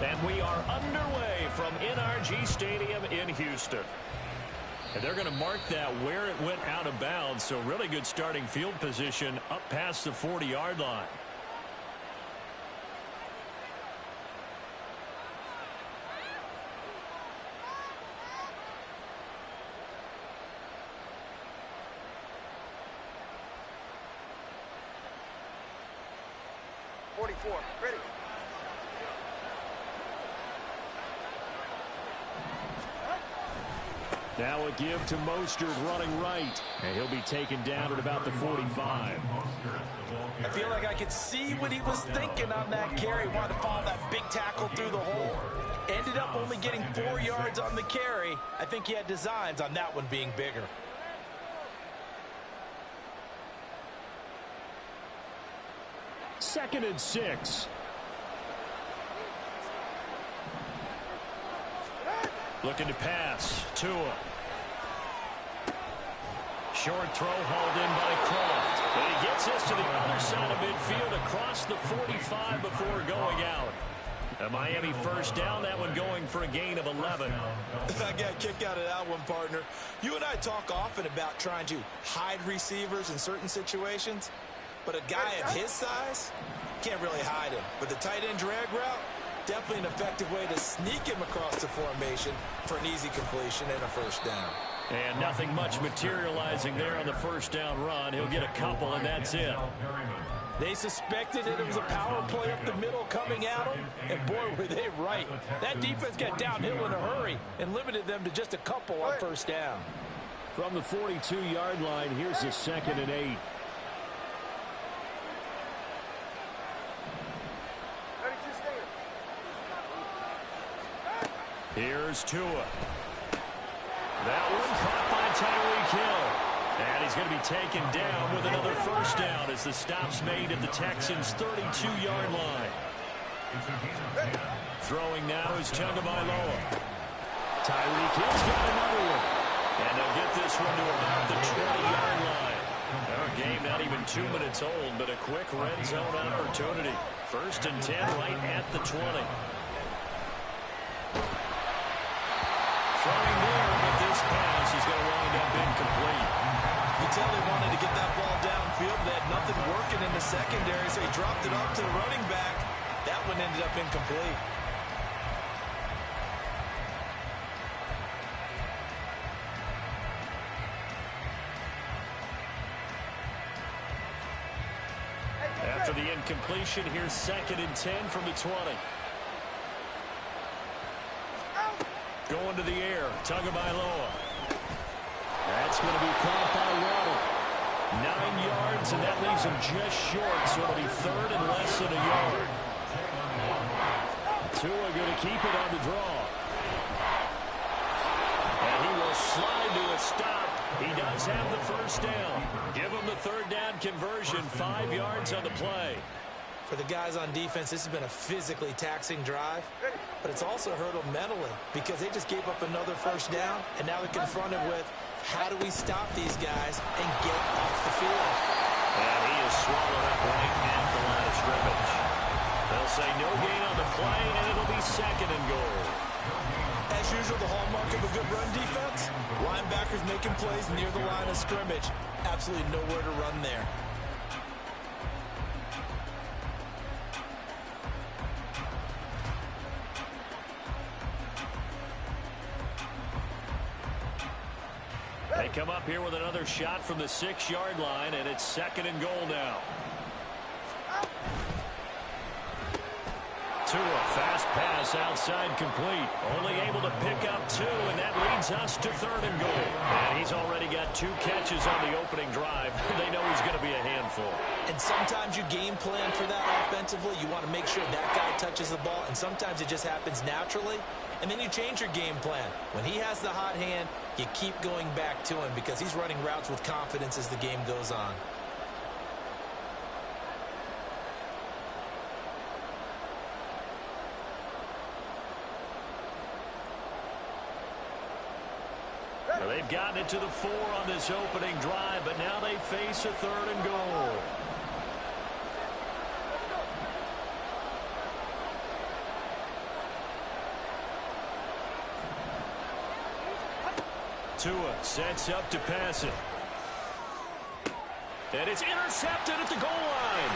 And we are underway from NRG Stadium in Houston. And they're going to mark that where it went out of bounds. So really good starting field position up past the 40-yard line. Ready. Now a give to Mostert running right. And he'll be taken down at about the 45. I feel like I could see what he was thinking on that carry. Wanted to follow that big tackle through the hole. Ended up only getting 4 yards on the carry. I think he had designs on that one being bigger. Second and 6. Looking to pass. Tua. Short throw hauled in by Croft. And he gets this to the other side of midfield across the 45 before going out. A Miami first down, that one going for a gain of 11. I got a kick out of that one, partner. You and I talk often about trying to hide receivers in certain situations. But a guy of his size, can't really hide him. But the tight end drag route, definitely an effective way to sneak him across the formation for an easy completion and a first down. And nothing much materializing there on the first down run. He'll get a couple, and that's it. They suspected it was a power play up the middle coming at them, and boy, were they right. That defense got downhill in a hurry and limited them to just a couple on first down. From the 42-yard line, here's the 2nd and 8. Here's Tua. That one caught by Tyreek Hill. And he's going to be taken down with another first down as the stop's made at the Texans' 32-yard line. Throwing now is Tagovailoa. Tyreek Hill's got another one. And they'll get this one to about the 20-yard line. Our game not even 2 minutes old, but a quick red zone opportunity. 1st and 10 right at the 20. Throwing there, but this pass is going to wind up incomplete. You can tell they wanted to get that ball downfield. They had nothing working in the secondary, so he dropped it off to the running back. That one ended up incomplete. After the incompletion, here's 2nd and 10 from the 20. Going to the air, Tagovailoa. That's going to be caught by Waddle. 9 yards, and that leaves him just short, so it'll be 3rd and less than a yard. Tua going to keep it on the draw. And he will slide to a stop. He does have the first down. Give him the 3rd down conversion, 5 yards on the play. For the guys on defense, this has been a physically taxing drive, but it's also hurt them mentally because they just gave up another first down, and now they're confronted with how do we stop these guys and get off the field. And he is swallowed up right at the line of scrimmage. They'll say no gain on the play, and it'll be 2nd and goal. As usual, the hallmark of a good run defense, linebackers making plays near the line of scrimmage. Absolutely nowhere to run there. They come up here with another shot from the 6-yard line, and it's 2nd and goal now. Tua, fast pass outside complete. Only able to pick up 2, and that leads us to 3rd and goal. And he's already got 2 catches on the opening drive. They know he's going to be a handful. And sometimes you game plan for that offensively. You want to make sure that guy touches the ball, and sometimes it just happens naturally. And then you change your game plan. When he has the hot hand, you keep going back to him because he's running routes with confidence as the game goes on. Well, they've gotten it to the 4 on this opening drive, but now they face a 3rd and goal. Tua sets up to pass it. And it's intercepted at the goal line.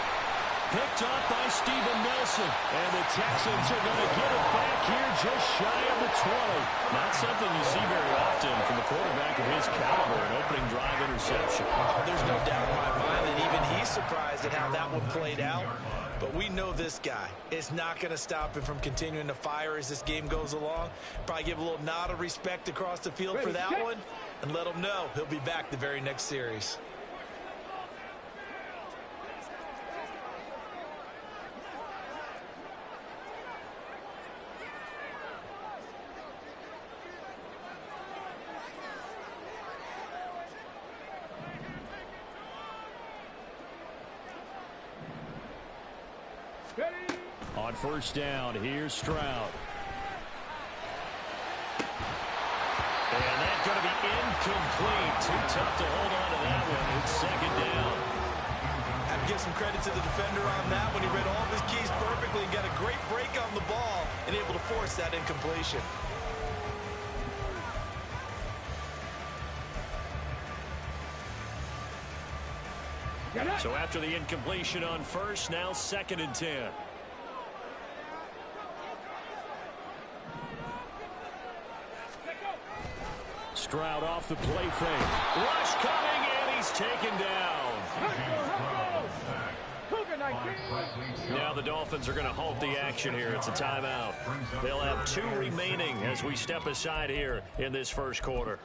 Picked up by Steven Nelson. And the Texans are going to get it back here just shy of the 20. Not something you see very often from a quarterback of his caliber, an opening drive interception. Oh, there's no doubt in my mind that even he's surprised at how that one played out. But we know this guy. It's not going to stop him from continuing to fire as this game goes along. Probably give a little nod of respect across the field for that one and let him know he'll be back the very next series. On first down, here's Stroud. And that's going to be incomplete. Too tough to hold on to that one. It's second down. Have to give some credit to the defender on that when he read all of his keys perfectly and got a great break on the ball and able to force that incompletion. So after the incompletion on first, now second and 10. Stroud off the play fake. Rush coming, and he's taken down. Now the Dolphins are going to halt the action here. It's a timeout. They'll have 2 remaining as we step aside here in this first quarter.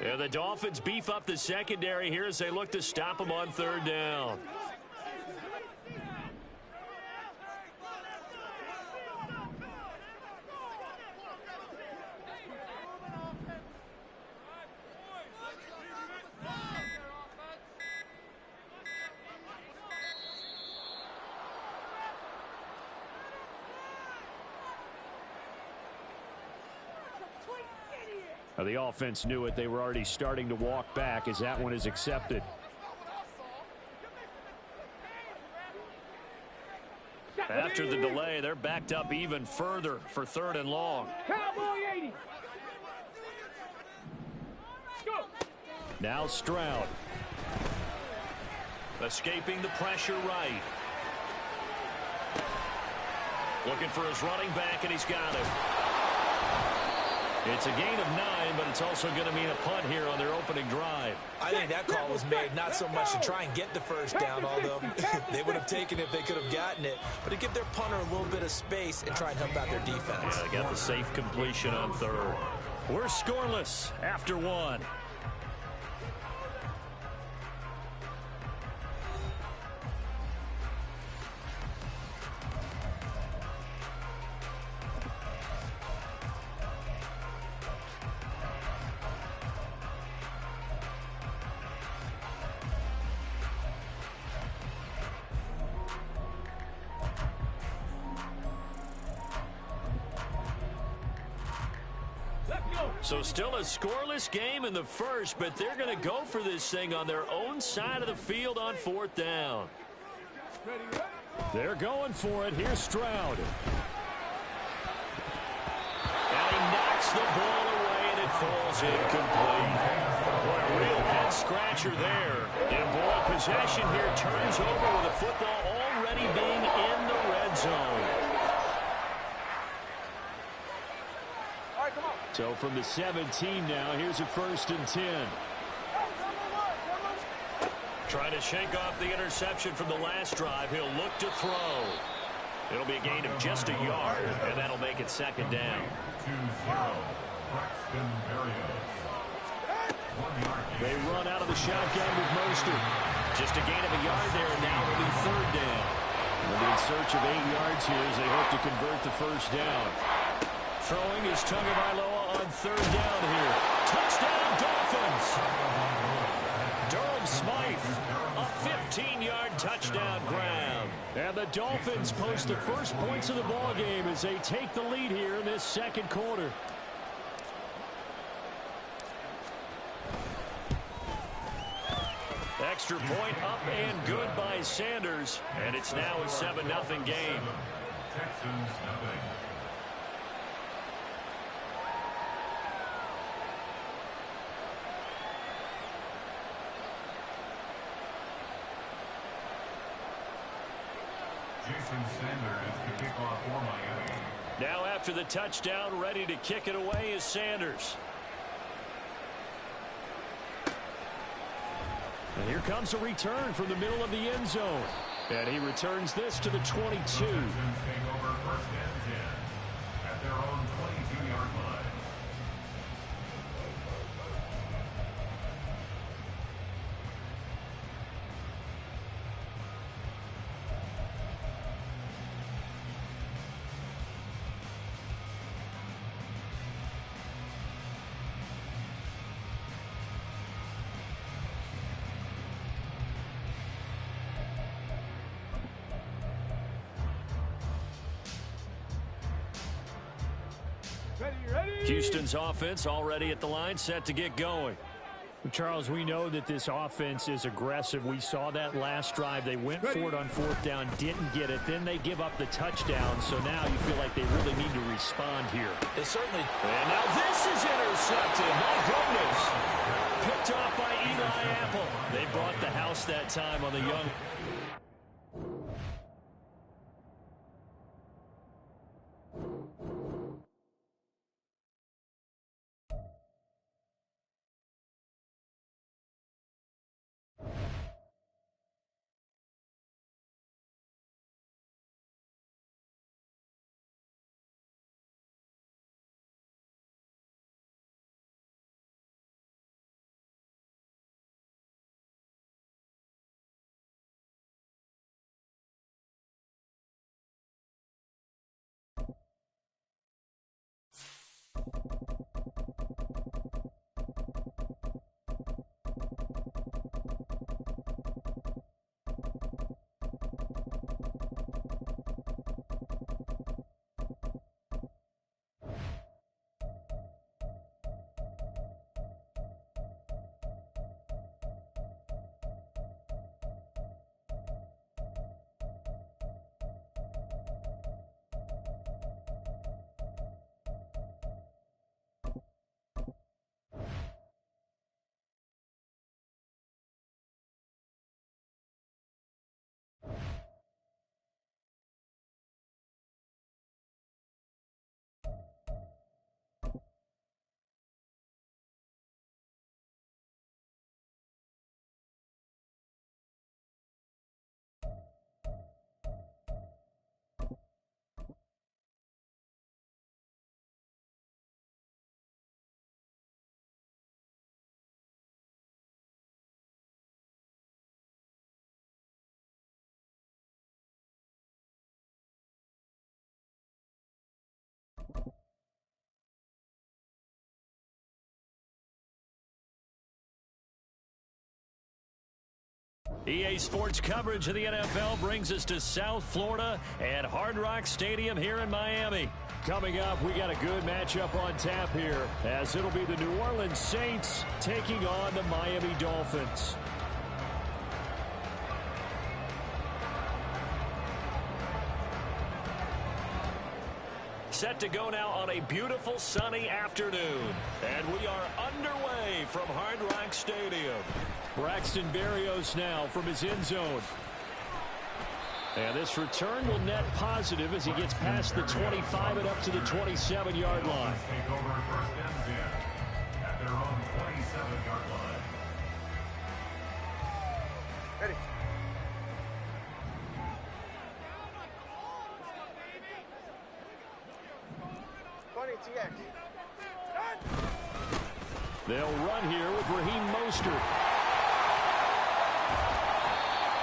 And the Dolphins beef up the secondary here as they look to stop them on third down. The offense knew it. They were already starting to walk back as that one is accepted. After the delay, they're backed up even further for third and long. Now Stroud. Escaping the pressure right. Looking for his running back, and he's got it. It's a gain of 9, but it's also going to mean a punt here on their opening drive. I think that call was made not so much to try and get the first down, although they would have taken it if they could have gotten it, but to give their punter a little bit of space and try and help out their defense. Yeah, they got the safe completion on third. We're scoreless after 1. So still a scoreless game in the first, but they're going to go for this thing on their own side of the field on fourth down. They're going for it. Here's Stroud. And he knocks the ball away, and it falls incomplete. Boy, a real head-scratcher there. And, boy, possession here turns over with the football already being in the red zone. So from the 17 now, here's a 1st and 10. Trying to shake off the interception from the last drive. He'll look to throw. It'll be a gain of just a yard, and that'll make it second down. They run out of the shotgun with Mostert. Just a gain of a yard there, and now it'll be third down. They'll be in search of 8 yards here as they hope to convert the first down. Throwing is Tagovailoa on third down here. Touchdown, Dolphins! Darrell Smythe. A 15-yard touchdown grab. And the Dolphins post the first points of the ball game as they take the lead here in this second quarter. Extra point up and good by Sanders. And it's now a 7-0 game. Texans nothing. Jason Sanders to kick off for Miami. Now after the touchdown, ready to kick it away is Sanders. And here comes a return from the middle of the end zone. And he returns this to the 22. Texans take over first and 10 at their own 22-yard line. Houston's offense already at the line, set to get going. Charles, we know that this offense is aggressive. We saw that last drive. They went for it on fourth down, didn't get it. Then they give up the touchdown. So now you feel like they really need to respond here. They certainly. And now this is intercepted. My goodness. Picked off by Eli Apple. They brought the house that time on the young. EA Sports coverage of the NFL brings us to South Florida at Hard Rock Stadium here in Miami. Coming up, we got a good matchup on tap here, as it'll be the New Orleans Saints taking on the Miami Dolphins. Set to go now on a beautiful sunny afternoon. And we are underway from Hard Rock Stadium. Braxton Berrios now from his end zone. And this return will net positive as he gets past the 25 and up to the 27-yard line. Take over first and 10 at their own 27-yard line. Ready. They'll run here with Raheem Mostert.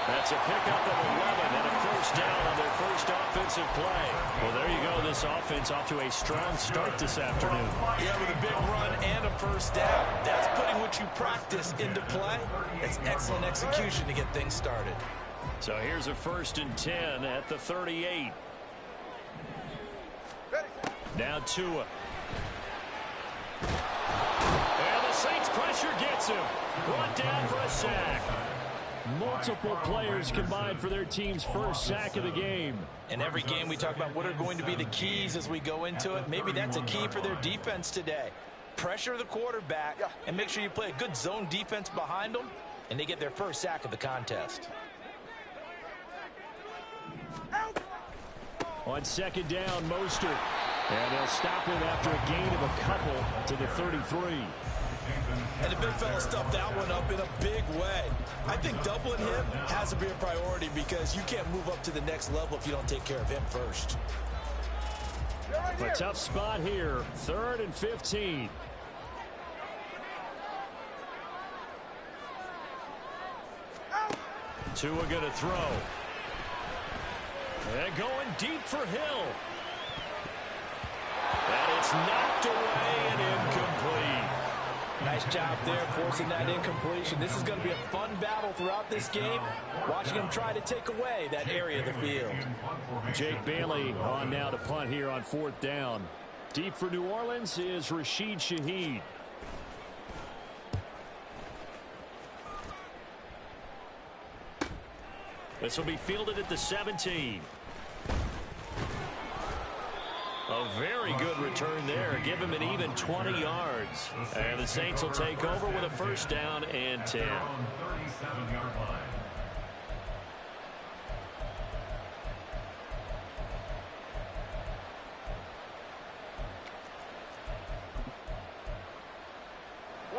That's a pickup of 11 and a first down on their first offensive play. Well, there you go. This offense off to a strong start this afternoon. Yeah, with a big run and a first down. That's putting what you practice into play. That's excellent execution to get things started. So here's a 1st and 10 at the 38. Now Tua. And the Saints pressure gets him. Brought down for a sack. Multiple players combined for their team's first sack of the game. In every game we talk about what are going to be the keys as we go into it. Maybe that's a key for their defense today. Pressure the quarterback and make sure you play a good zone defense behind them, and they get their first sack of the contest. On 2nd down, Mostert. And they'll stop him after a gain of a couple to the 33. And the big fella stuffed that one up in a big way. I think doubling him has to be a priority because you can't move up to the next level if you don't take care of him first. A tough spot here. 3rd and 15. Tua going to throw. And going deep for Hill. And it's knocked away and incomplete. Nice job there forcing that incompletion. This is going to be a fun battle throughout this game. Watching him try to take away that area of the field. Jake Bailey on now to punt here on 4th down. Deep for New Orleans is Rashid Shaheed. This will be fielded at the 17. A very good return there. Give him an even 20 yards. And the Saints will take over with a 1st down and 10.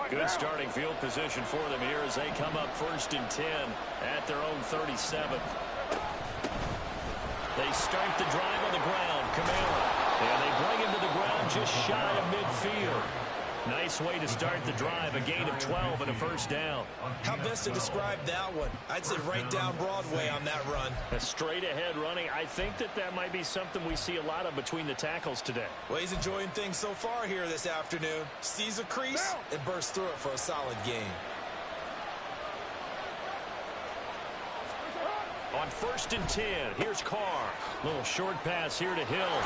Good starting field position for them here as they come up 1st and 10 at their own 37. They start the drive on the ground. Kamara. And they bring him to the ground just shy of midfield. Nice way to start the drive. A gain of 12 and a 1st down. How best to describe that one? I'd say right down Broadway on that run. A straight ahead running. I think that might be something we see a lot of between the tackles today. Well, he's enjoying things so far here this afternoon. Sees a crease and bursts through it for a solid gain. On 1st and 10, here's Carr. Little short pass here to Hill.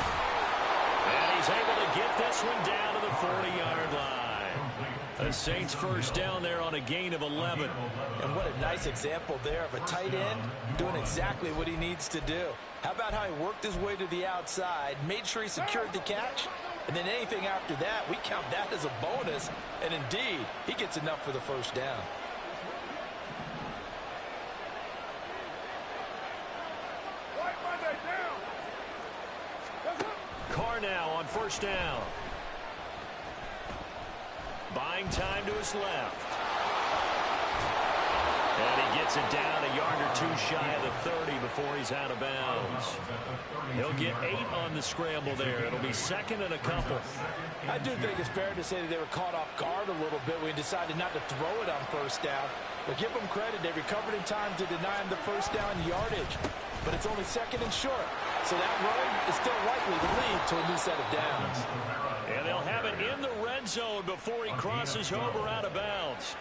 And he's able to get this one down to the 40-yard line. The Saints 1st down there on a gain of 11. And what a nice example there of a tight end doing exactly what he needs to do. How about how he worked his way to the outside, made sure he secured the catch, and then anything after that, we count that as a bonus. And indeed, he gets enough for the 1st down. Carr now on 1st down. Buying time to his left. And he gets it down a yard or 2 shy of the 30 before he's out of bounds. He'll get 8 on the scramble there. It'll be 2nd and a couple. I do think it's fair to say that they were caught off guard a little bit when he decided not to throw it on 1st down. But give them credit. They recovered in time to deny him the 1st down yardage. But it's only 2nd and short. So that run is still likely to lead to a new set of downs. And they'll have it in the red zone before he crosses over out of bounds.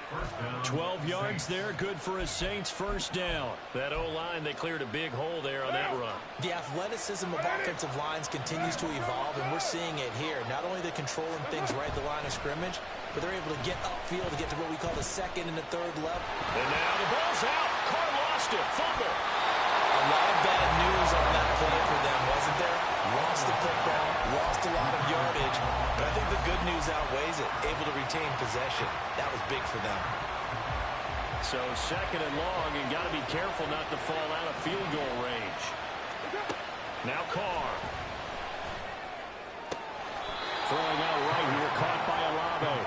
12 yards there, good for a Saints 1st down. That O-line, they cleared a big hole there on that run. The athleticism of offensive lines continues to evolve, and we're seeing it here. Not only are they controlling things right at the line of scrimmage, but they're able to get upfield to get to what we call the 2nd and the 3rd level. And now the ball's out. Carr lost it. Fumble. A lot of bad news on that play for them, wasn't there? Lost the football, lost a lot of yardage, but I think the good news outweighs it. Able to retain possession. That was big for them. So 2nd and long, and got to be careful not to fall out of field goal range. Now Carr. Throwing out right here, caught by Olave.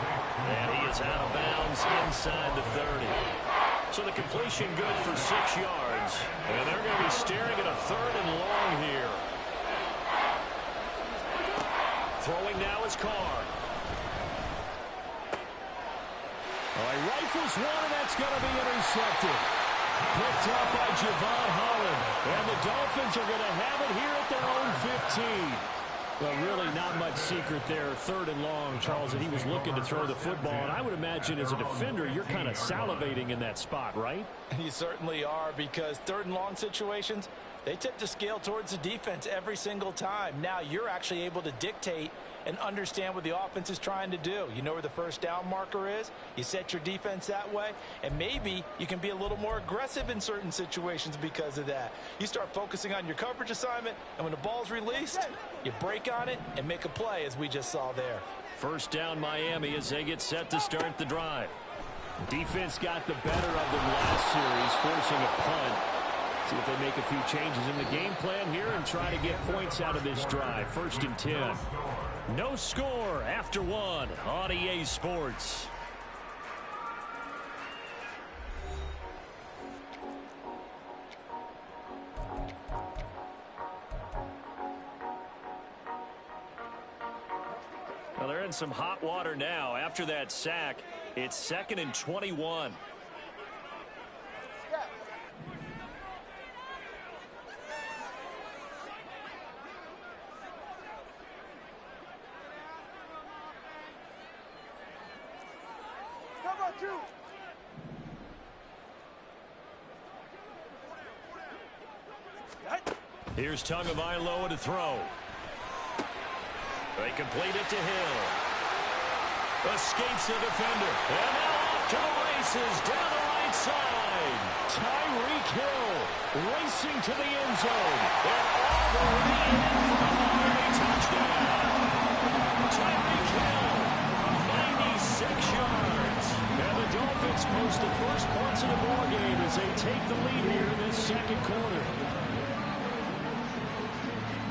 And he is out of bounds inside the 30. So the completion good for 6 yards. And they're going to be staring at a 3rd and long here. Throwing now is Carr. He rifles one, and that's going to be intercepted. Picked up by Javon Holland. And the Dolphins are going to have it here at their own 15. Well, really not much secret there. 3rd and long, Charles, and he was looking to throw the football. And I would imagine as a defender, you're kind of salivating in that spot, right? You certainly are, because 3rd and long situations, they tip the scale towards the defense every single time. Now you're actually able to dictate and understand what the offense is trying to do. You know where the first down marker is. You set your defense that way, and maybe you can be a little more aggressive in certain situations because of that. You start focusing on your coverage assignment, and when the ball's released, you break on it and make a play, as we just saw there. First down Miami as they get set to start the drive. Defense got the better of them last series, forcing a punt. See if they make a few changes in the game plan here and try to get points out of this drive. 1st and 10. No score after 1 on EA Sports. Well, they're in some hot water now. After that sack, it's 2nd and 21. Here's Tagovailoa to throw. They complete it to Hill. Escapes the defender. And now off to the races down the right side. Tyreek Hill racing to the end zone. And all the way in for a Miami touchdown. Tyreek Hill, 96 yards. And the Dolphins post the first points of the ball game as they take the lead here in this 2nd quarter.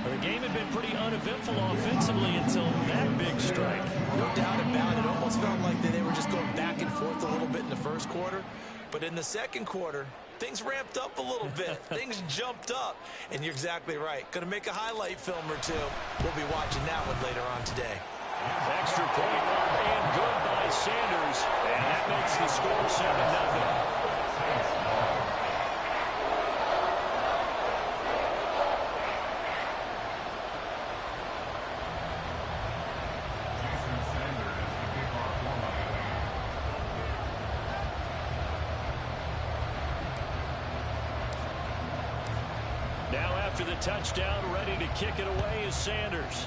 The game had been pretty uneventful offensively until that big strike. No doubt about it. It almost felt like they were just going back and forth a little bit in the 1st quarter. But in the 2nd quarter, things ramped up a little bit. Things jumped up. And you're exactly right. Going to make a highlight film or two. We'll be watching that one later on today. Extra point and good by Sanders. And that makes the score 7-0. After the touchdown, ready to kick it away is Sanders.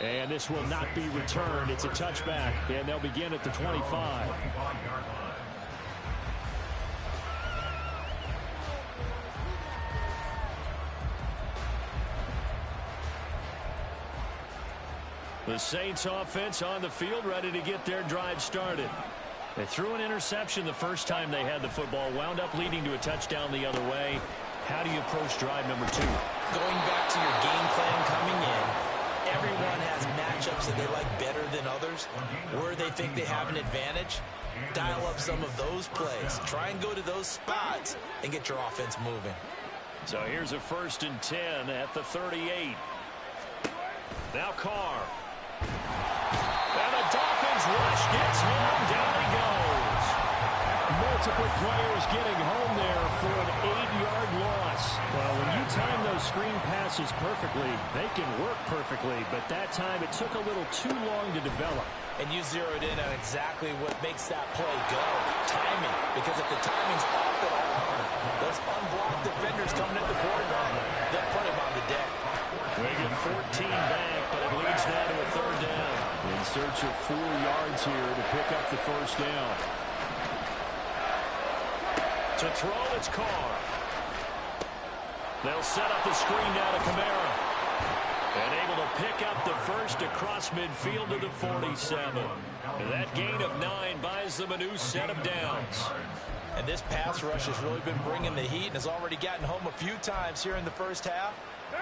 And this will not be returned. It's a touchback, and they'll begin at the 25. The Saints offense on the field, ready to get their drive started. They threw an interception the first time they had the football, wound up leading to a touchdown the other way. How do you approach drive number 2? Going back to your game plan coming in, everyone has matchups that they like better than others. Where they think they have an advantage, dial up some of those plays. Try and go to those spots and get your offense moving. So here's a 1st and 10 at the 38. Now Carr. And the Dolphins rush gets home. Down he goes. Multiple players getting home there for an 8-yard loss. Well, when you time those screen passes perfectly, they can work perfectly. But that time, it took a little too long to develop. And you zeroed in on exactly what makes that play go. Timing. Because if the timing's off at all, those unblocked defenders coming at the quarterback, they'll put him on the deck. They get 14 back, but it leads now to a 3rd down. In search of 4 yards here to pick up the 1st down. To throw, it's Carr. They'll set up the screen now to Kamara. And able to pick up the first across midfield to the 47. And that gain of 9 buys them a new set of downs. And this pass rush has really been bringing the heat and has already gotten home a few times here in the first half.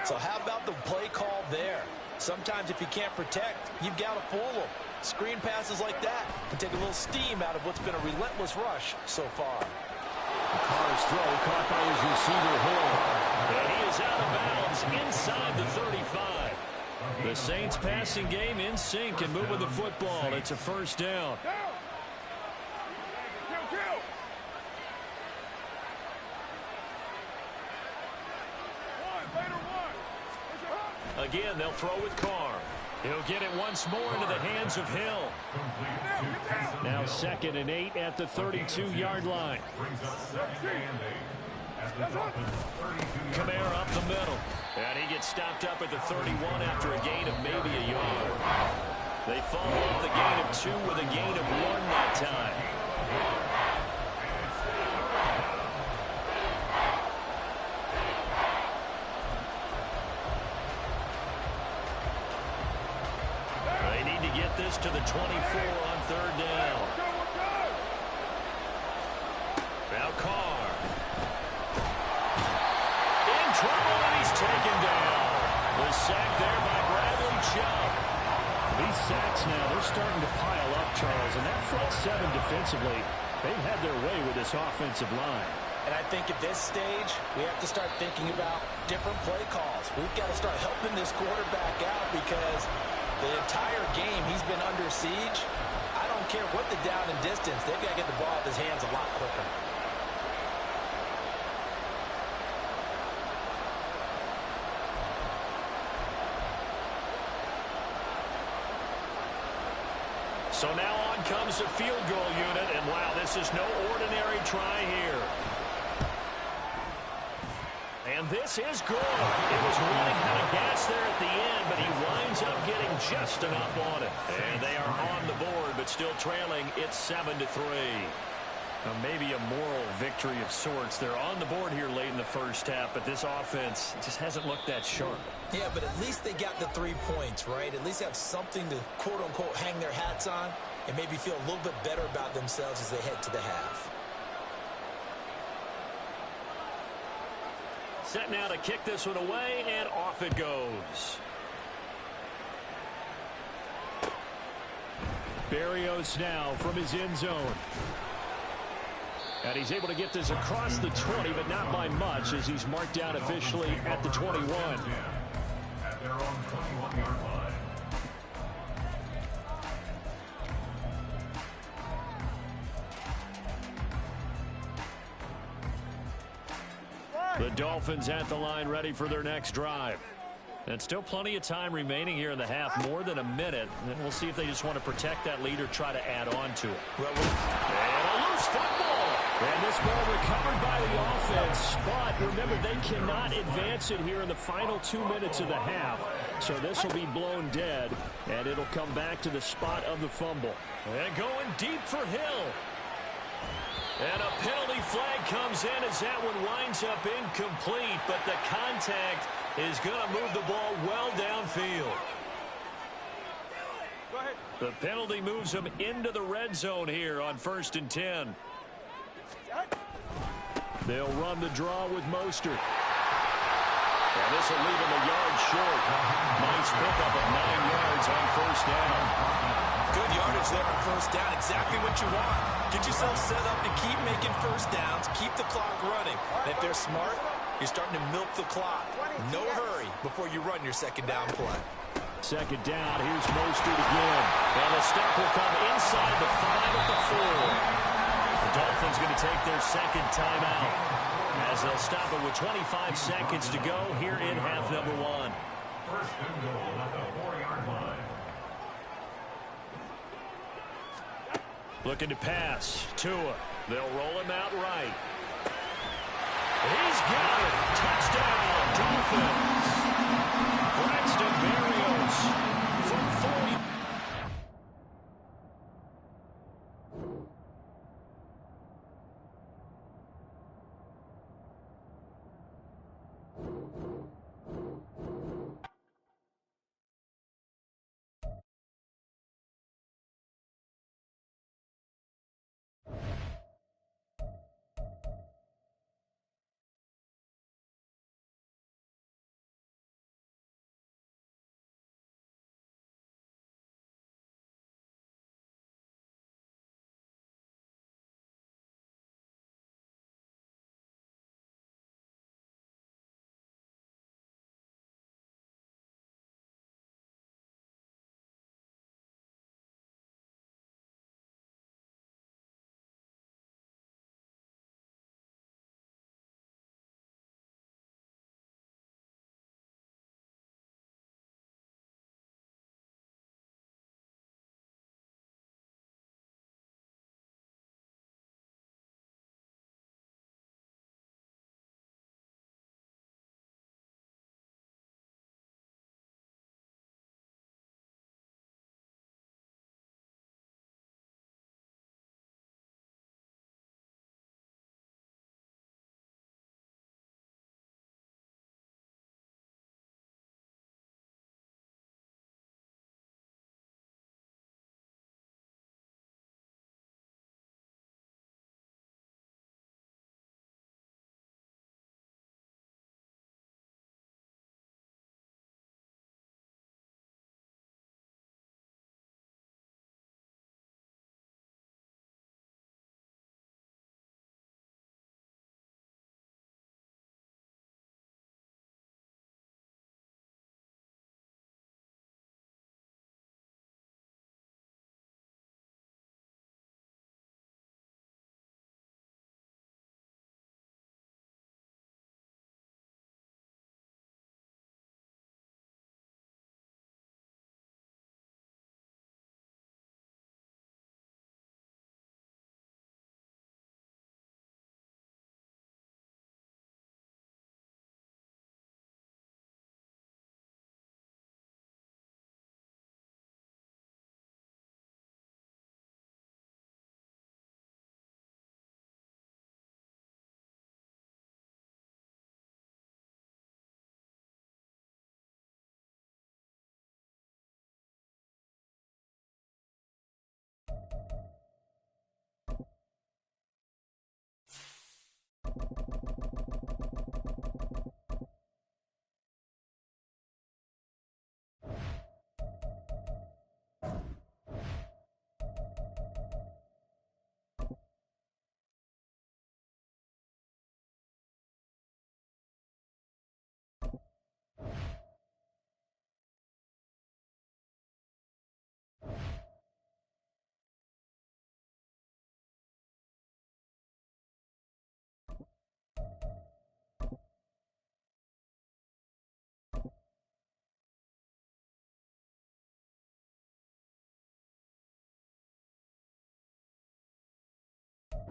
So how about the play call there? Sometimes if you can't protect, you've got to fool them. Screen passes like that can take a little steam out of what's been a relentless rush so far. Carr's throw caught by his receiver Hill. And he is out of bounds inside the 35. The Saints passing game in sync and moving the football. It's a 1st down. again, they'll throw with Carr. He'll get it once more into the hands of Hill. Now 2nd and 8 at the 32-yard line. Kamara up the middle. And he gets stopped up at the 31 after a gain of maybe a yard. They follow up the gain of 2 with a gain of 1 that time. They need to get this to the 24 on 3rd down. Now Carr. In trouble, and he's taken down. The sack there by Bradley Chubb. These sacks now, they're starting to pile up, Charles, and that front 7 defensively, they've had their way with this offensive line. And I think at this stage, we have to start thinking about different play calls. We've got to start helping this quarterback out because the entire game he's been under siege. I don't care what the down and distance, they've got to get the ball out of his hands a lot quicker. So now on comes the field goal unit, and wow, this is no ordinary try here. And this is good. It was running out of gas there at the end, but he winds up getting just enough on it. And they are on the board, but still trailing. It's 7-3. Maybe a moral victory of sorts. They're on the board here late in the first half, but this offense just hasn't looked that sharp. Yeah, but at least they got the 3 points, right? At least have something to, quote-unquote, hang their hats on and maybe feel a little bit better about themselves as they head to the half. Set now to kick this one away, and off it goes. Berrios now from his end zone. And he's able to get this across the 20, but not by much as he's marked down officially at the 21. At their own 21-yard line. The Dolphins at the line ready for their next drive. And still plenty of time remaining here in the half, more than a minute. And we'll see if they just want to protect that lead or try to add on to it. And a loose football. And this ball recovered by the offense. But remember, they cannot advance it here in the final 2 minutes of the half. So this will be blown dead, and it'll come back to the spot of the fumble. And going deep for Hill. And a penalty flag comes in as that one winds up incomplete, but the contact is going to move the ball well downfield. The penalty moves them into the red zone here on 1st and 10. They'll run the draw with Mostert. And this will leave him a yard short. Nice pickup of 9 yards on 1st down. Good yardage there on 1st down. Exactly what you want. Get yourself set up to keep making 1st downs. Keep the clock running. And if they're smart, you're starting to milk the clock. No hurry before you run your 2nd down play. 2nd down. Here's Mostert again. And the stop will come inside the 5 at the 4. The Dolphins going to take their 2nd timeout as they'll stop it with 25 seconds to go here in half number 1. 1st and goal at the 4-yard line. Looking to pass. Tua. They'll roll him out right. He's got it. Touchdown, Dolphins. Braxton Berrios from 40.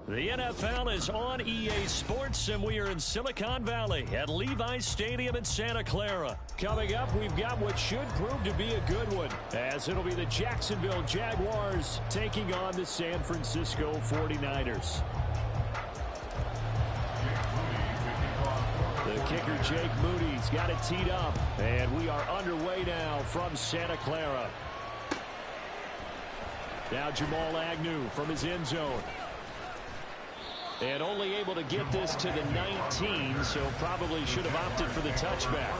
The NFL is on EA Sports, and we are in Silicon Valley at Levi's Stadium in Santa Clara. Coming up, we've got what should prove to be a good one, as it'll be the Jacksonville Jaguars taking on the San Francisco 49ers. The kicker, Jake Moody's got it teed up, and we are underway now from Santa Clara. Now Jamal Agnew from his end zone. And only able to get this to the 19, so probably should have opted for the touchback.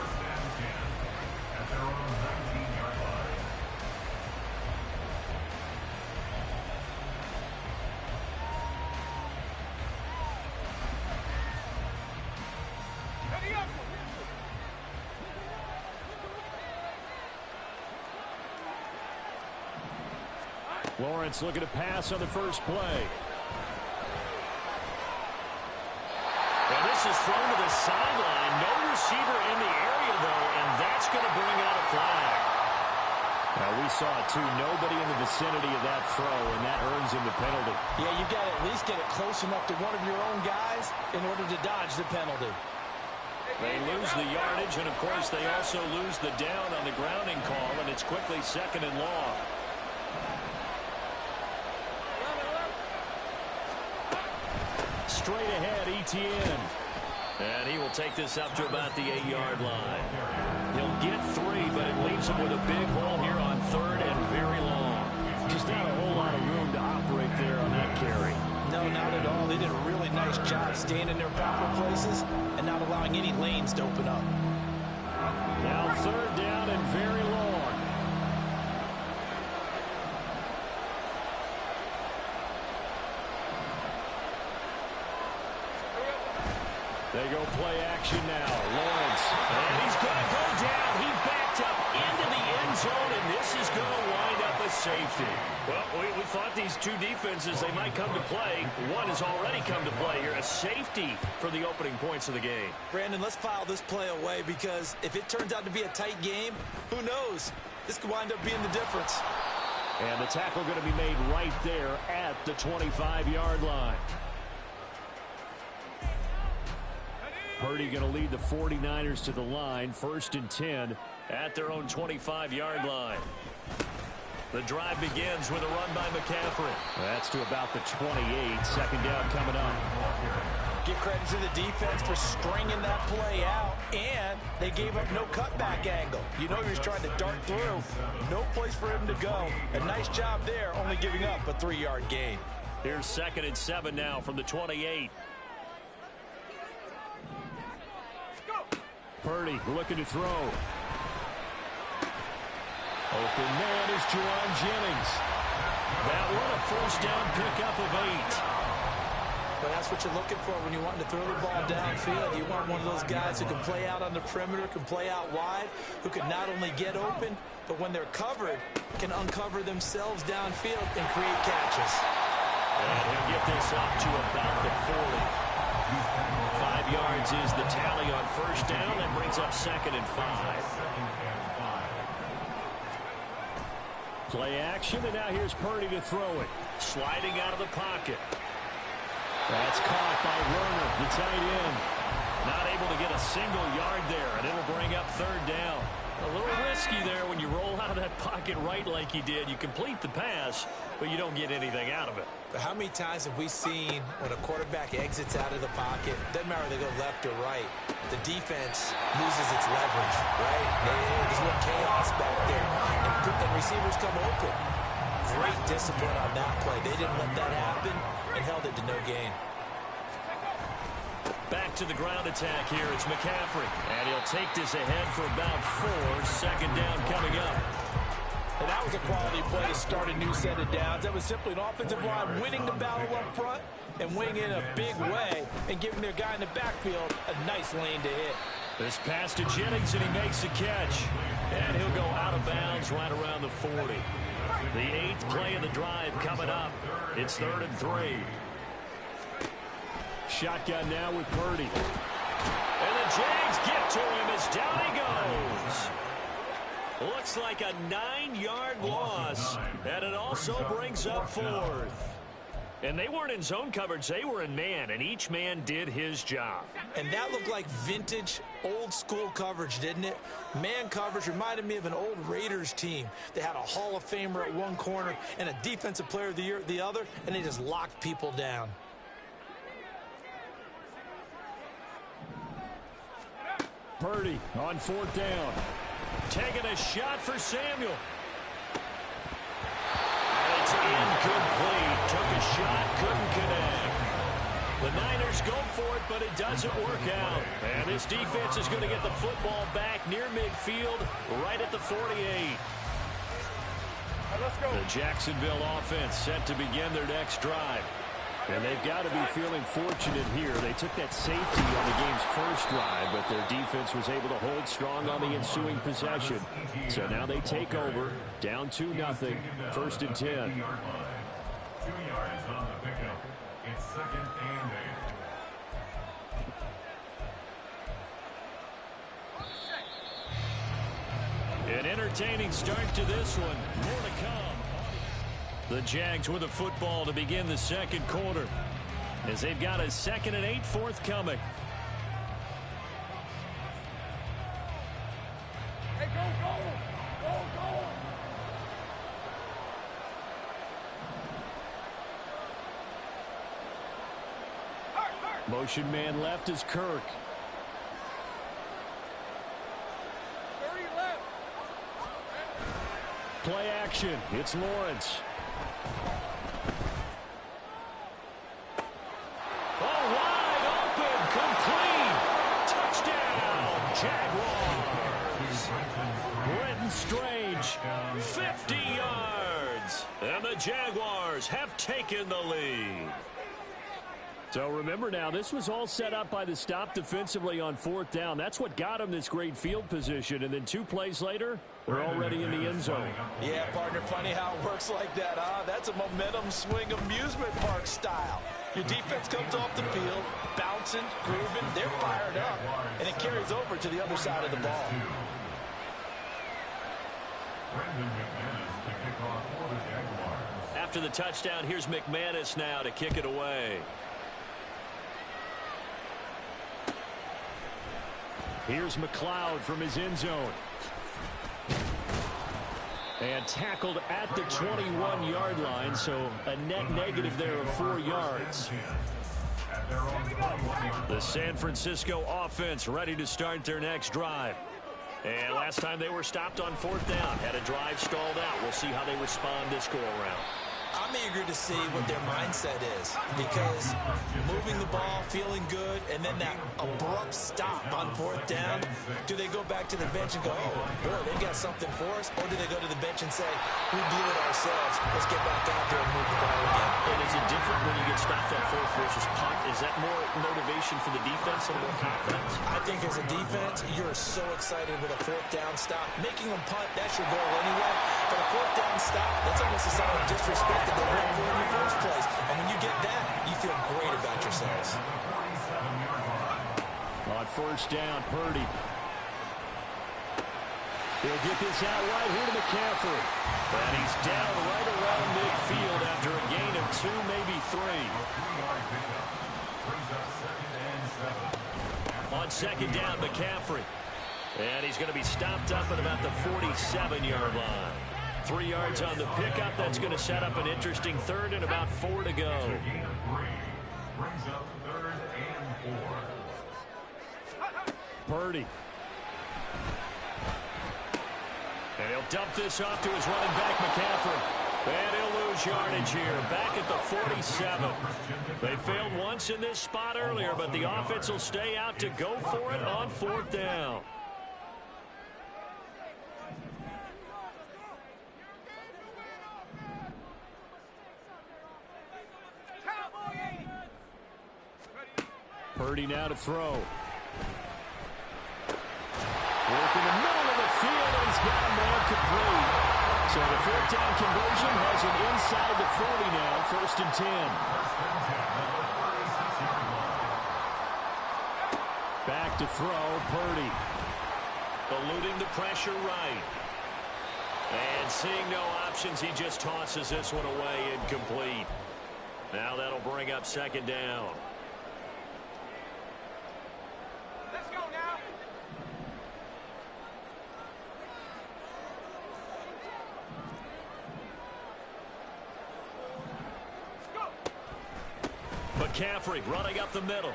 Lawrence looking to pass on the first play. And this is thrown to the sideline. No receiver in the area, though, and that's going to bring out a flag. Now, we saw it, too. Nobody in the vicinity of that throw, and that earns him the penalty. Yeah, you've got to at least get it close enough to one of your own guys in order to dodge the penalty. They lose the yardage, and, of course, they also lose the down on the grounding call, and it's quickly 2nd and long. Straight ahead, Etienne. And he will take this up to about the 8-yard line. He'll get 3, but it leaves him with a big hole here on 3rd and very long. Just not a whole lot of room to operate there on that carry. No, not at all. They did a really nice job staying in their proper places and not allowing any lanes to open up. Now 3rd down and very long. They go play action now. Lawrence. And he's going to go down. He backed up into the end zone, and this is going to wind up a safety. Well, we thought these two defenses, they might come to play. One has already come to play here. A safety for the opening points of the game. Brandon, let's file this play away because if it turns out to be a tight game, who knows? This could wind up being the difference. And the tackle going to be made right there at the 25-yard line. Purdy going to lead the 49ers to the line, 1st and 10 at their own 25-yard line. The drive begins with a run by McCaffrey. That's to about the 28. 2nd down coming up. Give credit to the defense for stringing that play out, and they gave up no cutback angle. You know he was trying to dart through. No place for him to go. A nice job there, only giving up a 3-yard gain. Here's 2nd and 7 now from the 28. Purdy looking to throw. Open man is Juwan Jennings. That one a 1st down pickup of 8. But that's what you're looking for when you want to throw the ball downfield. You want one of those guys who can play out on the perimeter, can play out wide, who can not only get open, but when they're covered, can uncover themselves downfield and create catches. And he'll get this up to about the 40. 5 yards is the tally on 1st down. That brings up 2nd and 5. Play action, and now here's Purdy to throw it. Sliding out of the pocket. That's caught by Werner, the tight end. Not able to get a single yard there, and it'll bring up 3rd down. A little risky there when you roll out of that pocket right like you did. You complete the pass, but you don't get anything out of it. But how many times have we seen when a quarterback exits out of the pocket, doesn't matter if they go left or right, the defense loses its leverage, right? There's no chaos back there, and receivers come open. Great discipline on that play. They didn't let that happen and held it to no gain. Back to the ground attack here. It's McCaffrey. And he'll take this ahead for about 4. 2nd down coming up. And that was a quality play to start a new set of downs. That was simply an offensive line winning the battle up front and winning in a big way and giving their guy in the backfield a nice lane to hit. This pass to Jennings, and he makes the catch. And he'll go out of bounds right around the 40. The 8th play of the drive coming up. It's 3rd and 3. Shotgun now with Purdy. And the Jags get to him as down he goes. Looks like a 9-yard loss. And it also brings up 4th. And they weren't in zone coverage. They were in man, and each man did his job. And that looked like vintage, old-school coverage, didn't it? Man coverage reminded me of an old Raiders team. They had a Hall of Famer at one corner and a Defensive Player of the Year at the other, and they just locked people down. Purdy on 4th down. Taking a shot for Samuel. It's incomplete. Took a shot, couldn't connect. The Niners go for it, but it doesn't work out. And this defense is going to get the football back near midfield, right at the 48. Let's go. The Jacksonville offense set to begin their next drive. And they've got to be feeling fortunate here. They took that safety on the game's first drive, but their defense was able to hold strong on the ensuing possession. So now they take over, down 2-0, 1st and 10. 2 yards on the pickup. It's 2nd and 8. An entertaining start to this one. More to come. The Jags with the football to begin the second quarter, as they've got a 2nd and 8 forthcoming. Hey, go, go, go, go. Motion man left is Kirk. 30 left. Play action. It's Lawrence. Oh, wide open, complete. Touchdown, Jaguars. Brenton Strange, 50 yards. And the Jaguars have taken the lead. So remember now, this was all set up by the stop defensively on 4th down. That's what got them this great field position. And then 2 plays later, they're already in the end zone. Yeah, partner, funny how it works like that, huh? That's a momentum swing amusement park style. Your defense comes off the field, bouncing, grooving, they're fired up, and it carries over to the other side of the ball. After the touchdown, here's McManus now to kick it away. Here's McLeod from his end zone. And tackled at the 21-yard line, so a net negative there of 4 yards. The San Francisco offense ready to start their next drive. And last time they were stopped on 4th down, had a drive stalled out. We'll see how they respond this go-around. I'm eager to see what their mindset is, because moving the ball, feeling good, and then that abrupt stop on 4th down, do they go back to the bench and go, oh, boy, they've got something for us, or do they go to the bench and say, we blew it ourselves, let's get back out there and move the ball again? And is it different when you get stopped on 4th versus punt? Is that more motivation for the defense and more confidence? I think as a defense, you're so excited with a 4th down stop. Making them punt, that's your goal anyway. But a 4th down stop, that's almost a sign of disrespect that they went for in the first place. And when you get that, you feel great about yourselves. On 1st down, Purdy. He'll get this out right here to McCaffrey. And he's down right around midfield after a gain of 2, maybe 3. On 2nd down, McCaffrey. And he's going to be stopped up at about the 47-yard line. 3 yards on the pickup. That's going to set up an interesting 3rd and about 4 to go. Brings up 3rd and 4. Purdy. And he'll dump this off to his running back, McCaffrey. And he'll lose yardage here, back at the 47. They failed once in this spot earlier, but the offense will stay out to go for it on 4th down. Purdy now to throw. Work in the middle of the field, and he's got a man complete. So the 4th down conversion has him inside the 40 now, 1st and 10. Back to throw, Purdy. Eluding the pressure right. And seeing no options, he just tosses this one away incomplete. Now that'll bring up second down. Let's go now. McCaffrey running up the middle.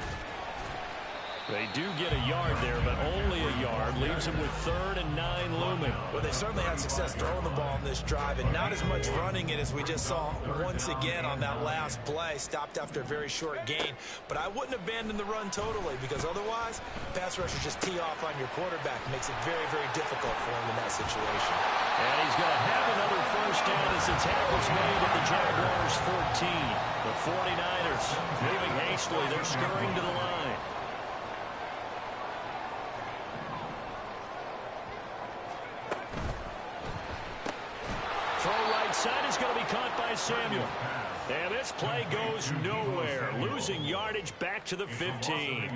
They do get a yard there, but only a yard. Leaves them with 3rd and 9 looming. Well, they certainly had success throwing the ball in this drive, and not as much running it as we just saw once again on that last play. Stopped after a very short gain. But I wouldn't abandon the run totally, because otherwise, pass rushers just tee off on your quarterback. It makes it very, very difficult for him in that situation. And he's going to have another first down as the tackle's made at the Jaguars' 14. The 49ers moving hastily. They're scurrying to the line. Side is going to be caught by Samuel. And this play goes nowhere. Losing yardage back to the 15.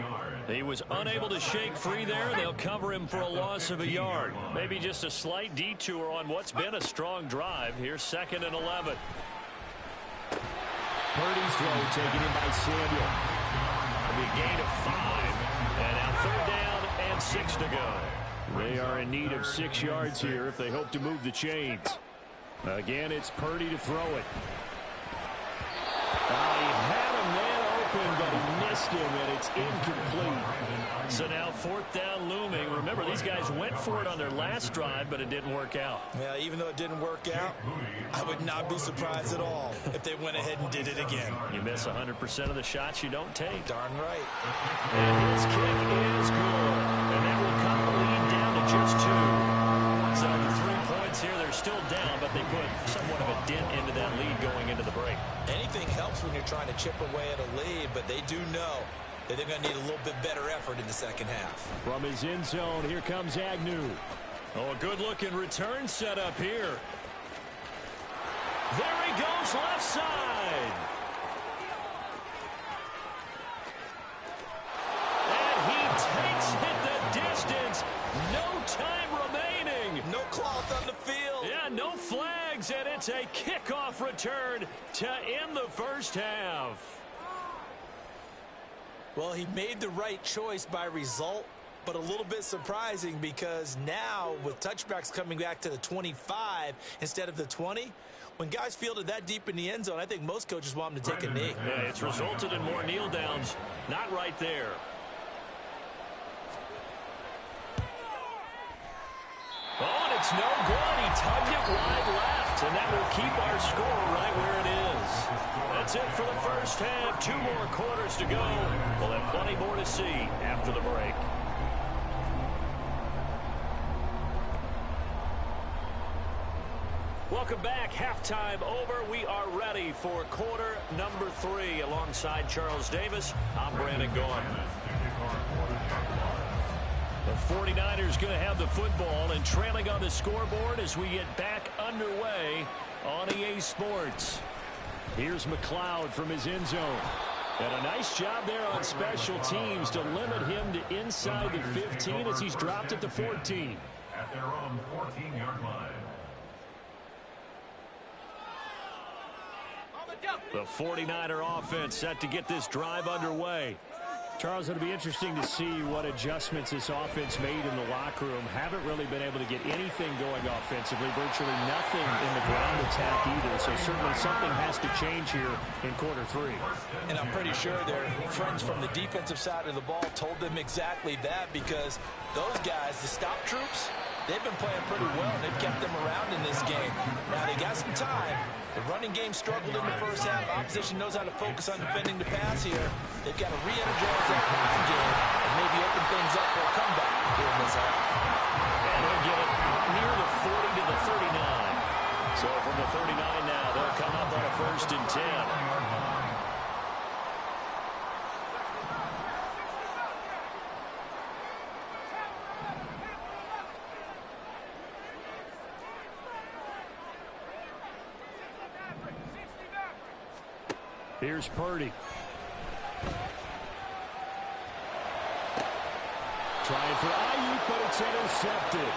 He was unable to shake free there. They'll cover him for a loss of a yard. Maybe just a slight detour on what's been a strong drive. Here's 2nd and 11. Purdy's throw taken in by Samuel. It'll be a gain of 5. And now 3rd down and 6 to go. They are in need of 6 yards here if they hope to move the chains. Again, it's Purdy to throw it. He had a man open, but he missed him, and it's incomplete. So now 4th down looming. Remember, these guys went for it on their last drive, but it didn't work out. Yeah, even though it didn't work out, I would not be surprised at all if they went ahead and did it again. You miss 100% of the shots you don't take. Darn right. And his kick is good. And that will cut the lead down to just 2. So the 3 points here, they're still down, but they put somewhat of a dent into that lead going into the break. Anything helps when you're trying to chip away at a lead, but they do know that they're going to need a little bit better effort in the second half. From his end zone, here comes Agnew. Oh, a good-looking return set up here. There he goes, left side. And he takes it the distance. No time remaining. No cloth on the field. Yeah, no flags, and it's a kickoff return to end the first half. Well, he made the right choice by result, but a little bit surprising because now with touchbacks coming back to the 25 instead of the 20, when guys fielded that deep in the end zone, I think most coaches want them to take a knee. Yeah, it's resulted in more kneel downs. Not right there. Oh, and it's no good. He tugged it wide left, and that will keep our score right where it is. That's it for the first half. 2 more quarters to go. We'll have plenty more to see after the break. Welcome back. Halftime over. We are ready for quarter number 3. Alongside Charles Davis, I'm Brandon Gaughan. The 49ers going to have the football and trailing on the scoreboard as we get back underway on EA Sports. Here's McLeod from his end zone. And a nice job there on special teams to limit him to inside the 15 as he's dropped at the 14. At their own 14-yard line. The 49er offense set to get this drive underway. Charles, it'll be interesting to see what adjustments this offense made in the locker room. Haven't really been able to get anything going offensively, virtually nothing in the ground attack either. So certainly something has to change here in quarter 3. And I'm pretty sure their friends from the defensive side of the ball told them exactly that, because those guys, the stop troops, they've been playing pretty well. They've kept them around in this game. Now they got some time. The running game struggled in the first half. Opposition knows how to focus on defending the pass here. They've got to re-energize that passing game and maybe open things up for a comeback here in this half. And they'll get it near the 40 to the 39. So from the 39 now, they'll come up on a 1st and 10. Here's Purdy. Trying for Ayuk, but it's intercepted.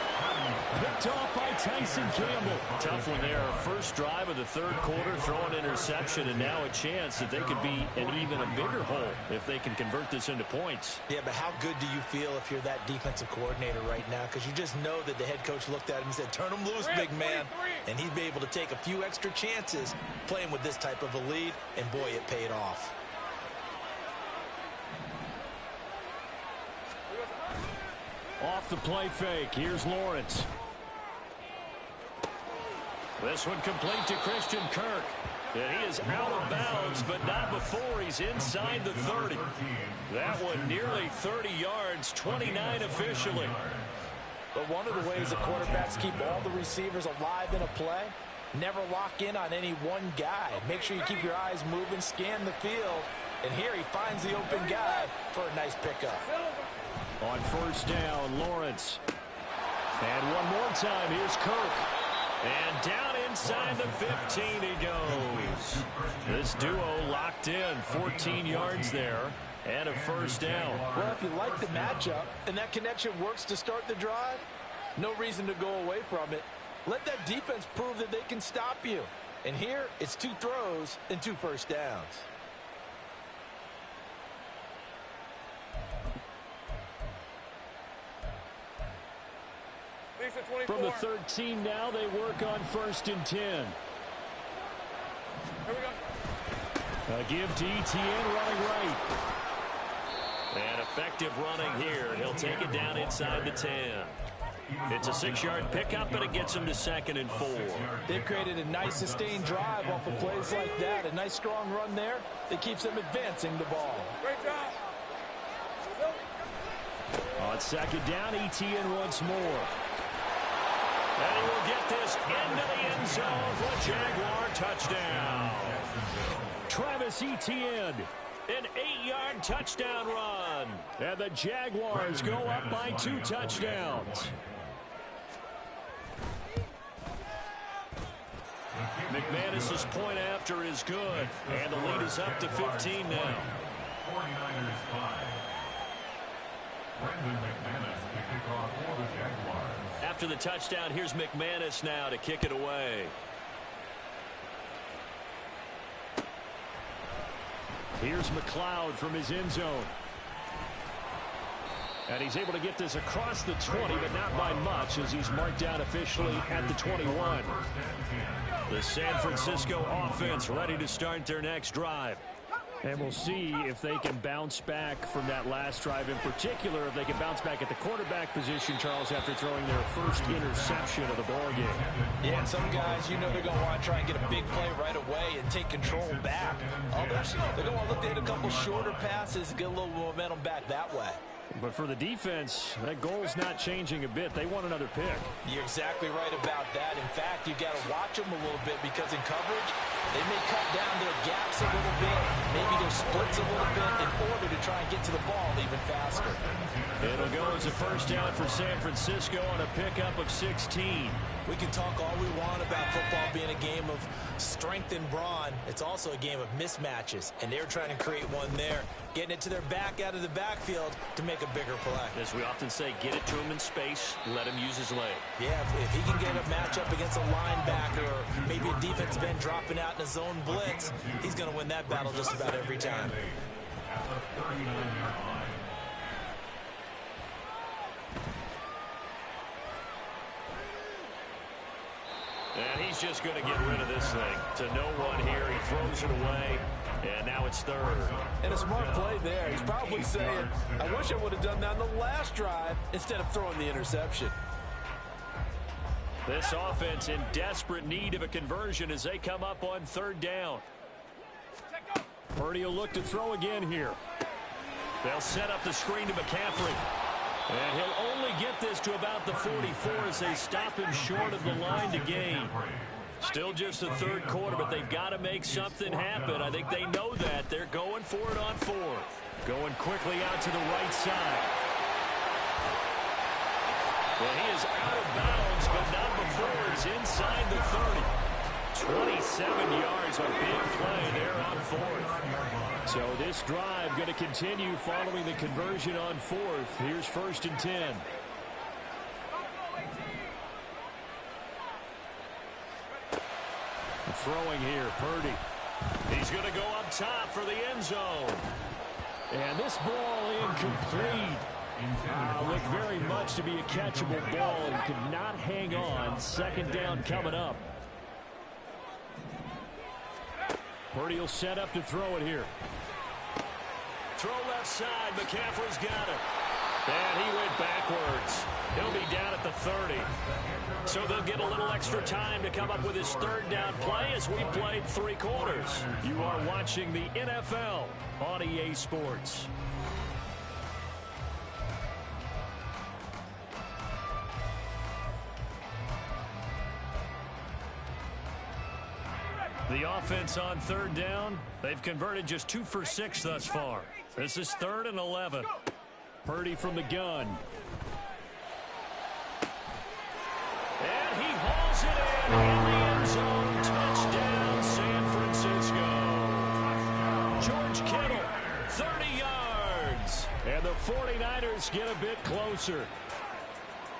Picked off by Tyson Campbell. Tough one there first drive of the third quarter, throw an interception, and now a chance that they could be in even a bigger hole if they can convert this into points. Yeah, but how good do you feel if you're that defensive coordinator right now? Because you just know that the head coach looked at him and said, turn him loose, big man. And he'd be able to take a few extra chances playing with this type of a lead, and boy, it paid off. Off the play fake, here's Lawrence. This one complete to Christian Kirk. And he is out of bounds, but not before he's inside the 30. That one nearly 30 yards, 29 officially. But one of the ways the quarterbacks keep all the receivers alive in a play, never lock in on any one guy. Make sure you keep your eyes moving, scan the field. And here he finds the open guy for a nice pickup. On first down, Lawrence. And one more time, here's Kirk. And down inside the 15 he goes. This duo locked in, 14 yards there, and a first down. Well, if you like the matchup and that connection works to start the drive, no reason to go away from it. Let that defense prove that they can stop you. And here, it's 2 throws and 2 first downs. From the 13 now, they work on 1st and 10. Here we go. A give to ETN running right. And effective running here. He'll take it down inside the 10. It's a 6-yard pickup, and it gets him to 2nd and 4. They've created a nice sustained drive off of plays like that. A nice strong run there that keeps them advancing the ball. Great job. On 2nd down, ETN once more. And he will get this into the end zone for a Jaguar touchdown. Travis Etienne, an 8-yard touchdown run. And the Jaguars go up by 2 touchdowns. McManus's point after is good. And the lead is up to 15 now. 49ers 5. Brandon McManus to kick off for the Jaguars. After the touchdown, here's McManus now to kick it away. Here's McLeod from his end zone. And he's able to get this across the 20, but not by much, as he's marked down officially at the 21. The San Francisco offense ready to start their next drive. And we'll see if they can bounce back from that last drive, in particular, if they can bounce back at the quarterback position, Charles, after throwing their first interception of the ballgame. Yeah, and some guys, you know they're going to want to try and get a big play right away and take control back. Others, they're going to want to look to hit a couple shorter passes and get a little momentum back that way. But for the defense, that goal's not changing a bit. They want another pick. You're exactly right about that. In fact, you've got to watch them a little bit because in coverage, they may cut down their gaps a little bit, maybe their splits a little bit in order to try and get to the ball even faster. It'll go as a first down for San Francisco on a pickup of 16. We can talk all we want about football being a game of strength and brawn. It's also a game of mismatches, and they're trying to create one there, getting it to their back out of the backfield to make a bigger play. As we often say, get it to him in space, let him use his leg. Yeah, if he can get a matchup against a linebacker or maybe a defensive end dropping out in a zone blitz, he's going to win that battle just about every time. At the 39-yard line. And he's just going to get rid of this thing. To no one here, he throws it away, and now it's 3rd. And a smart play there. He's probably saying, I wish I would have done that on the last drive instead of throwing the interception. This offense in desperate need of a conversion as they come up on 3rd down. Purdy will look to throw again here. They'll set up the screen to McCaffrey. And he'll only get this to about the 44 as they stop him short of the line to gain. Still just the 3rd quarter, but they've got to make something happen. I think they know that. They're going for it on 4th. Going quickly out to the right side. Well, he is out of bounds, but not before he's inside the 30. 27 yards, a big play there on 4th. So this drive going to continue following the conversion on 4th. Here's 1st and 10. Throwing here, Purdy. He's going to go up top for the end zone. And this ball incomplete. Looked very much to be a catchable ball and could not hang on. Second down coming up. Purdy will set up to throw it here. Throw left side. McCaffrey's got it. And he went backwards. He'll be down at the 30. So they'll get a little extra time to come up with his third down play as we played 3 quarters. You are watching the NFL on EA Sports. The offense on third down, they've converted just 2 for 6 thus far. This is 3rd and 11. Purdy from the gun. And he hauls it in the end zone. Touchdown, San Francisco. George Kittle, 30 yards. And the 49ers get a bit closer.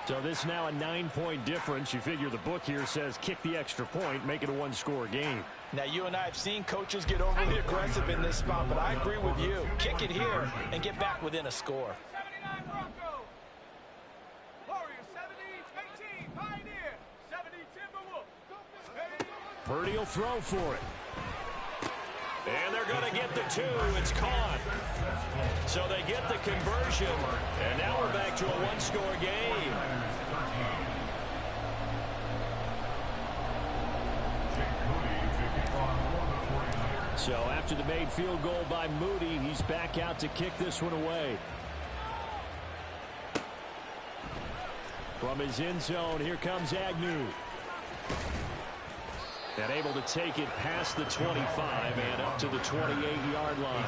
So this now a 9-point difference. You figure the book here says kick the extra point, make it a 1-score game. Now, you and I have seen coaches get overly aggressive in this spot, but I agree with you. Kick it here and get back within a score. 79 Broncos. Warriors 70, 18, Pioneer. 70, Timberwolves. Purdy will throw for it. And they're going to get the 2. It's caught. So they get the conversion. And now we're back to a 1-score game. So after the made field goal by Moody, he's back out to kick this one away. From his end zone, here comes Agnew. And able to take it past the 25 and up to the 28-yard line.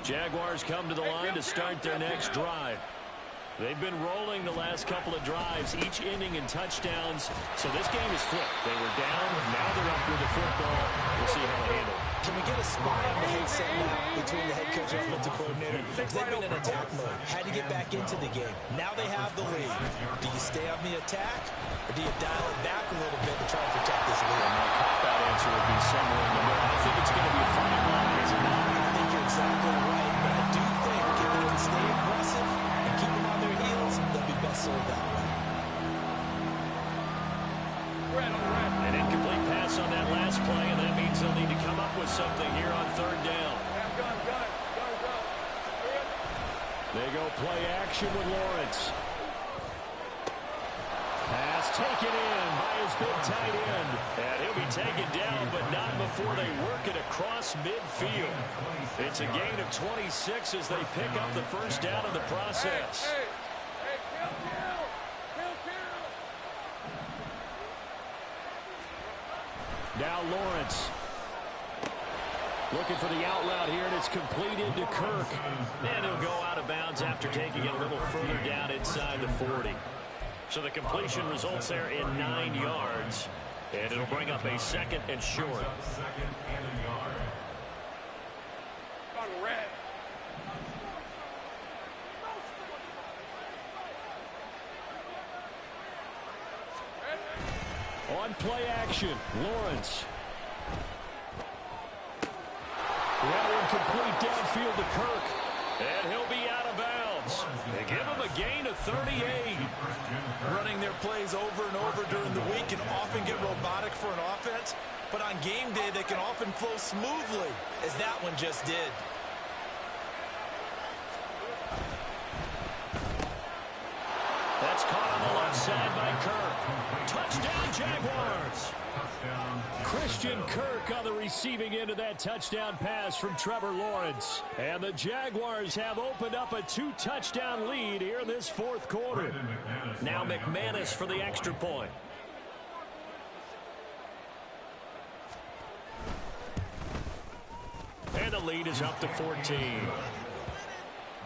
Jaguars come to the line to start their next drive. They've been rolling the last couple of drives, each inning in touchdowns. So this game is flipped. They were down, now they're up with the football. We'll see how they handle it. Can we get a spy on the headset now between the head coach and offensive coordinator? Because they've been in attack mode. Had to get back into the game. Now they have the lead. Do you stay on the attack, or do you dial it back a little bit to try to protect this lead? My cop-out answer would be somewhere in the middle. I think it's going to be a fine line, is it not? I think you're exactly right, but I do think if they can stay aggressive and keep them on their heels, they'll be best served that way. An incomplete pass on that last play, and that means they'll need to come up with something here on third down. They go play action with Lawrence. Pass taken in by his big tight end. And he'll be taken down, but not before they work it across midfield. It's a gain of 26 as they pick up the first down in the process. Now Lawrence. Looking for the out route here, and it's completed to Kirk. And he'll go out of bounds after taking it a little further down inside the 40. So the completion results there in 9 yards. And it'll bring up a 2nd and short. On play action, Lawrence. That one complete downfield to Kirk. And he'll be out of bounds. They give him a gain of 38. Running their plays over and over during the week can often get robotic for an offense, but on game day they can often flow smoothly, as that one just did. That's caught on the left side by Kirk. Touchdown, Jaguars. Christian Kirk on the receiving end of that touchdown pass from Trevor Lawrence. And the Jaguars have opened up a 2-touchdown lead here in this 4th quarter. Now McManus for the extra point. And the lead is up to 14.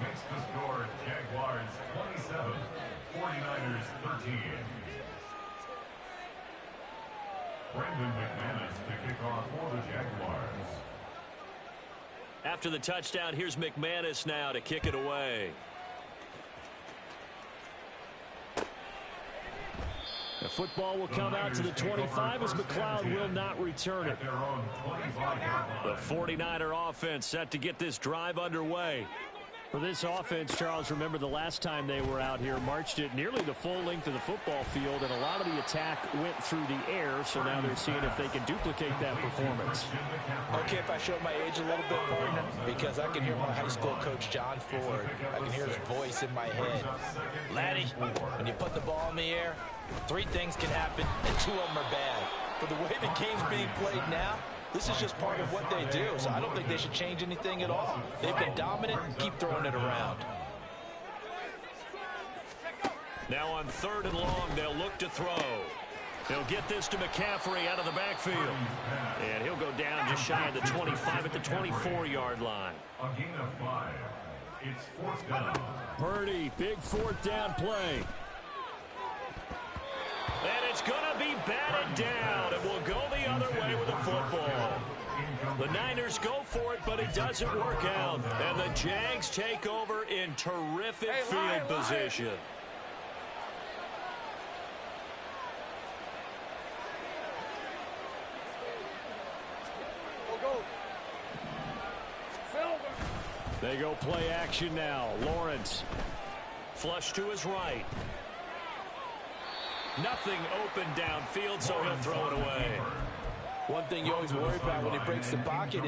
Makes the score Jaguars 27, 49ers 13. Brendan McManus to kick off for the Jaguars. After the touchdown, here's McManus now to kick it away. The football will come out to the 25 as McLeod will not return it. The 49er offense set to get this drive underway. For this offense, Charles, remember the last time they were out here, marched it nearly the full length of the football field, and a lot of the attack went through the air, so now they're seeing if they can duplicate that performance. Okay, if I show my age a little bit, partner, because I can hear my high school coach, John Ford. I can hear his voice in my head. Laddie, when you put the ball in the air, 3 things can happen, and 2 of them are bad. For the way the game's being played now, this is just part of what they do, so I don't think they should change anything at all. They've been dominant. Keep throwing it around. Now on 3rd and long, they'll look to throw. They'll get this to McCaffrey out of the backfield. And he'll go down just shy of the 25 at the 24-yard line. A gain of 5. It's 4th down. Purdy, big 4th down play. And it's going to be batted down. It will go the other way with the football. The Niners go for it, but it doesn't work out. And the Jags take over in terrific field position. They go play action now. Lawrence. Flush to his right. Nothing open downfield, so he'll throw it away. One thing you always worry about when he breaks the pocket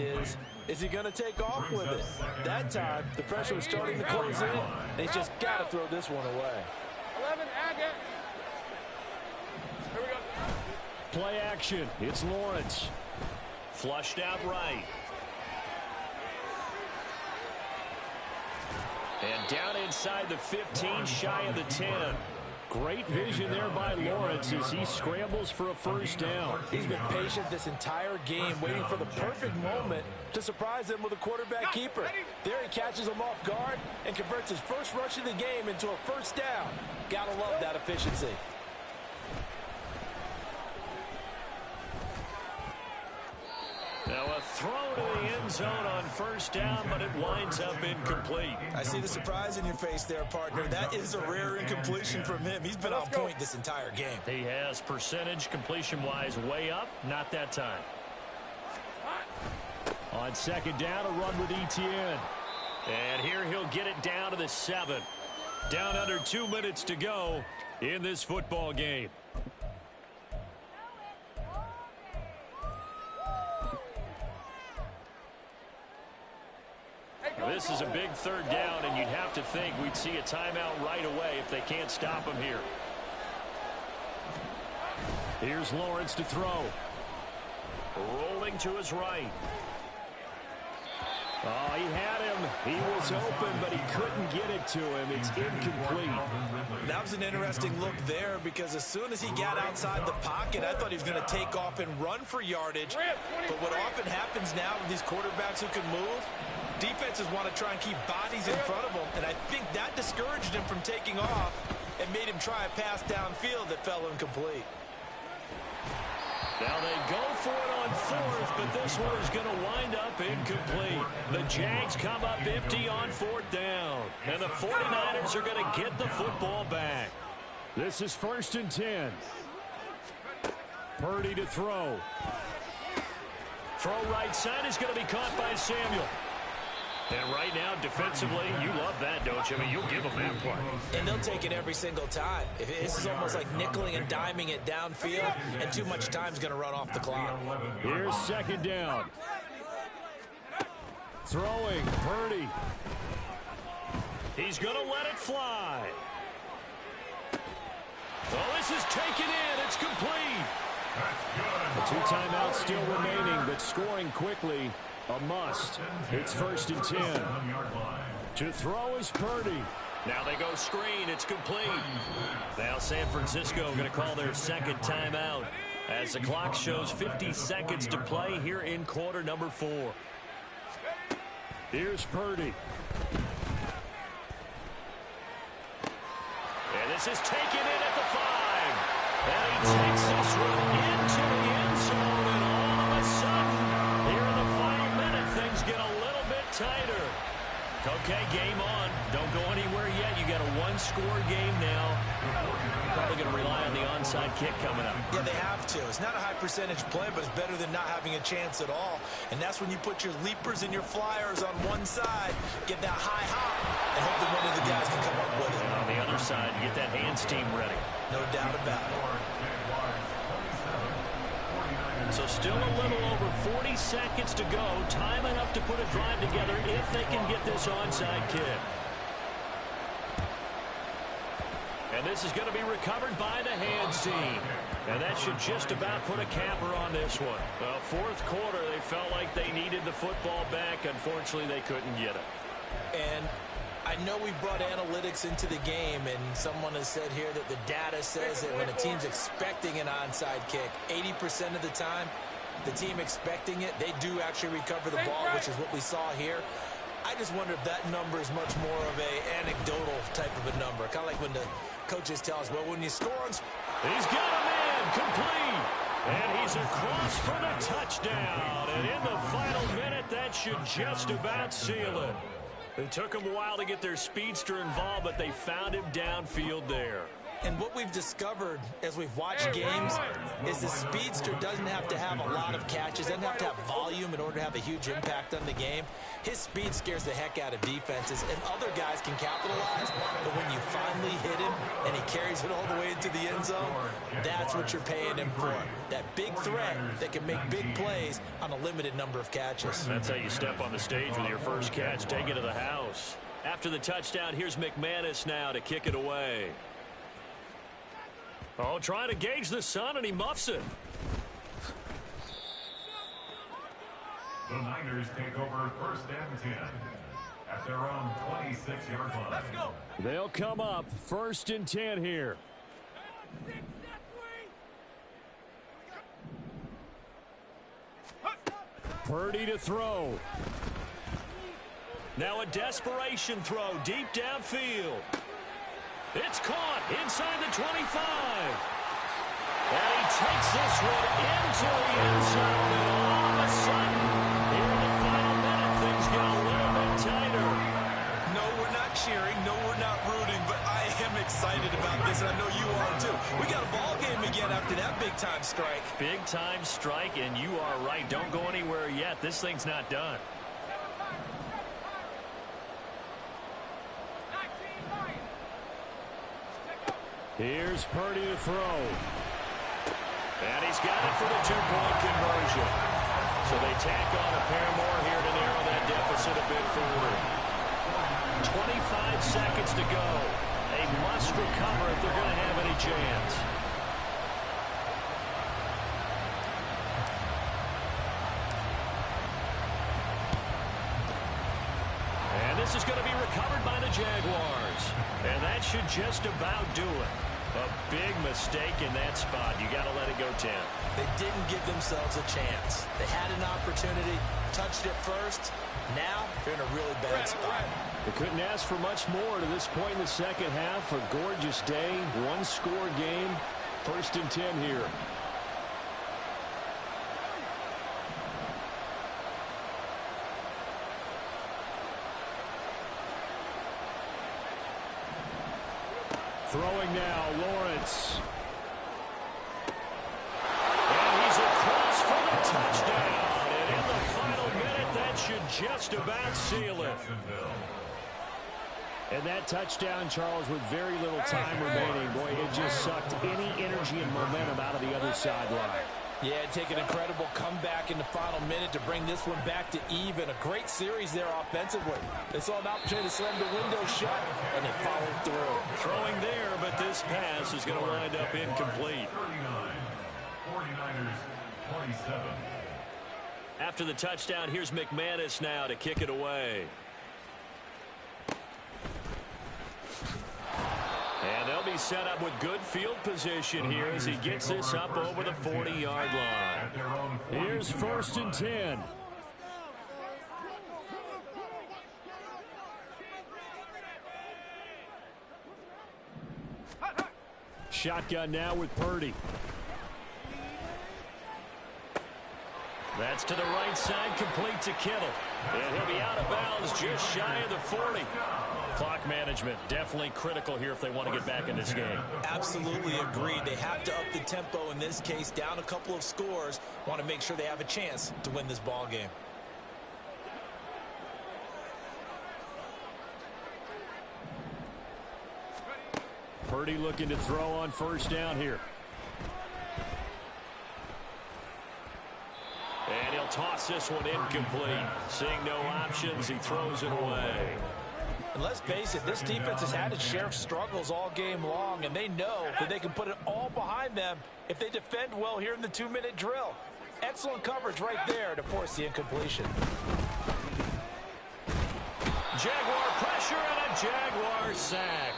is he going to take off with it? That time, the pressure was starting to close in, and he's just got to throw this one away. 11, Agate. Here we go. Play action. It's Lawrence. Flushed out right. And down inside the 15, shy of the 10. Great vision there by Lawrence as he scrambles for a 1st down. He's been patient this entire game, waiting for the perfect moment to surprise them with a quarterback keeper. There he catches them off guard and converts his first rush of the game into a 1st down. Gotta love that efficiency. Now a throw to the end zone on 1st down, but it winds up incomplete. I see the surprise in your face there, partner. That is a rare incompletion from him. He's been on point this entire game. He has percentage completion-wise way up, not that time. On 2nd down, a run with Etienne. And here he'll get it down to the 7. Down under 2 minutes to go in this football game. This is a big 3rd down, and you'd have to think we'd see a timeout right away if they can't stop him here. Here's Lawrence to throw. Rolling to his right. Oh, he had him. He was open, but he couldn't get it to him. It's incomplete. That was an interesting look there because as soon as he got outside the pocket, I thought he was going to take off and run for yardage. But what often happens now with these quarterbacks who can move, defenses want to try and keep bodies in front of them, and I think that discouraged him from taking off and made him try a pass downfield that fell incomplete. Now they go for it on 4th, but this one is going to wind up incomplete. The Jags come up empty on 4th down, and the 49ers are going to get the football back. This is 1st and 10. Purdy to throw. Throw right side is going to be caught by Samuel. And right now, defensively, you love that, don't you? I mean, you'll give them that play. And they'll take it every single time. This is almost like nickeling and diming it downfield, and too much time's going to run off the clock. Here's 2nd down. Throwing, Purdy. He's going to let it fly. Oh, this is taken in. It's complete. The 2 timeouts still remaining, but scoring quickly, a must. It's 1st and 10. To throw is Purdy. Now they go screen. It's complete. Now San Francisco going to call their 2nd timeout as the clock shows 50 seconds to play here in quarter number 4. Here's Purdy. And this is taken in at the 5. And he takes this one into the end zone. And all of a sudden, here in the final minute, things get a little bit tighter. Okay, game on. Don't go anywhere yet. You got a 1 one-score game now. Probably going to rely on the onside kick coming up. Yeah, they have to. It's not a high-percentage play, but it's better than not having a chance at all. And that's when you put your leapers and your flyers on one side, get that high hop, and hope that one of the guys can come up with it. And on the other side, you get that hands team ready. No doubt about it. So still a little over 40 seconds to go. Time enough to put a drive together if they can get this onside kick. And this is going to be recovered by the hands team. And that should just about put a capper on this one. Well, fourth quarter, they felt like they needed the football back. Unfortunately, they couldn't get it. And I know we brought analytics into the game, and someone has said here that the data says that when a team's expecting an onside kick, 80% of the time, the team expecting it, they do actually recover the ball, which is what we saw here. I just wonder if that number is much more of a anecdotal type of a number. Kind of like when the coaches tell us, well, when you score on... He's got a man complete. And he's across for the touchdown. And in the final minute, that should just about seal it. It took them a while to get their speedster involved, but they found him downfield there. And what we've discovered as we've watched games is the speedster doesn't have to have a lot of catches, doesn't have to have volume in order to have a huge impact on the game. His speed scares the heck out of defenses, and other guys can capitalize, but when you finally hit him and he carries it all the way into the end zone, that's what you're paying him for. That big threat that can make big plays on a limited number of catches. That's how you step on the stage with your first catch, take it to the house. After the touchdown, here's McManus now to kick it away. Oh, trying to gauge the sun, and he muffs it. The Niners take over first and 10 at their own 26-yard line. Let's go. They'll come up first and 10 here. Purdy to throw. Now a desperation throw deep downfield. It's caught inside the 25. And he takes this one into the end zone. And all of a sudden, here in the final minute, things get a little bit tighter. No, we're not cheering. No, we're not rooting. But I am excited about this, and I know you are too. We got a ball game again after that big-time strike. Big-time strike, and you are right. Don't go anywhere yet. This thing's not done. Here's Purdy to throw. And he's got it for the two-point conversion. So they tack on a pair more here to narrow that deficit a bit further. 25 seconds to go. They must recover if they're going to have any chance. And this is going to be recovered by the Jaguars. And that should just about do it. A big mistake in that spot. You got to let it go 10. They didn't give themselves a chance. They had an opportunity, touched it first. Now they're in a really bad spot. They couldn't ask for much more to this point in the second half. A gorgeous day, one-score game. First and 10 here. Throwing now, Lawrence. And he's across for the touchdown. And in the final minute, that should just about seal it. And that touchdown, Charles, with very little time remaining. Boy, it just sucked any energy and momentum out of the other sideline. Yeah, take an incredible comeback in the final minute to bring this one back to even. A great series there offensively. They saw an opportunity to slam the window shut, and they followed through. Throwing there, but this pass is going to wind up incomplete. 39, 49ers 27. After the touchdown, here's McManus now to kick it away. And they'll be set up with good field position here as he gets this up over the 40-yard line. Here's first and 10. Shotgun now with Purdy. That's to the right side, complete to Kittle. And he'll be out of bounds just shy of the 40. Clock management, definitely critical here if they want to get back in this game. Absolutely agreed. They have to up the tempo in this case, down a couple of scores. Want to make sure they have a chance to win this ball game. Purdy looking to throw on first down here. And he'll toss this one incomplete. Seeing no options, he throws it away. And let's face it, this defense has had its share of struggles all game long, and they know that they can put it all behind them if they defend well here in the 2-minute drill. Excellent coverage right there to force the incompletion. Jaguar pressure and a Jaguar sack.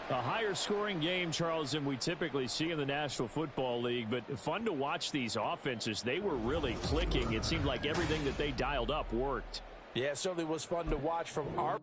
A higher scoring game, Charles, than we typically see in the National Football League, but fun to watch these offenses. They were really clicking. It seemed like everything that they dialed up worked. Yeah, it certainly was fun to watch from our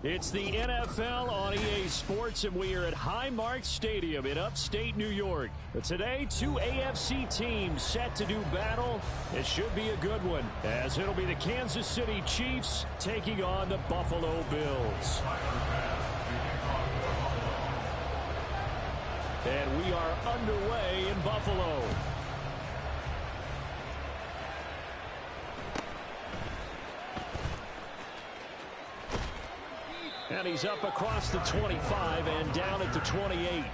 It's the NFL on EA Sports, and we are at Highmark Stadium in upstate New York. But today, two AFC teams set to do battle. It should be a good one, as it'll be the Kansas City Chiefs taking on the Buffalo Bills. And we are underway in Buffalo. And he's up across the 25 and down at the 28. The Chiefs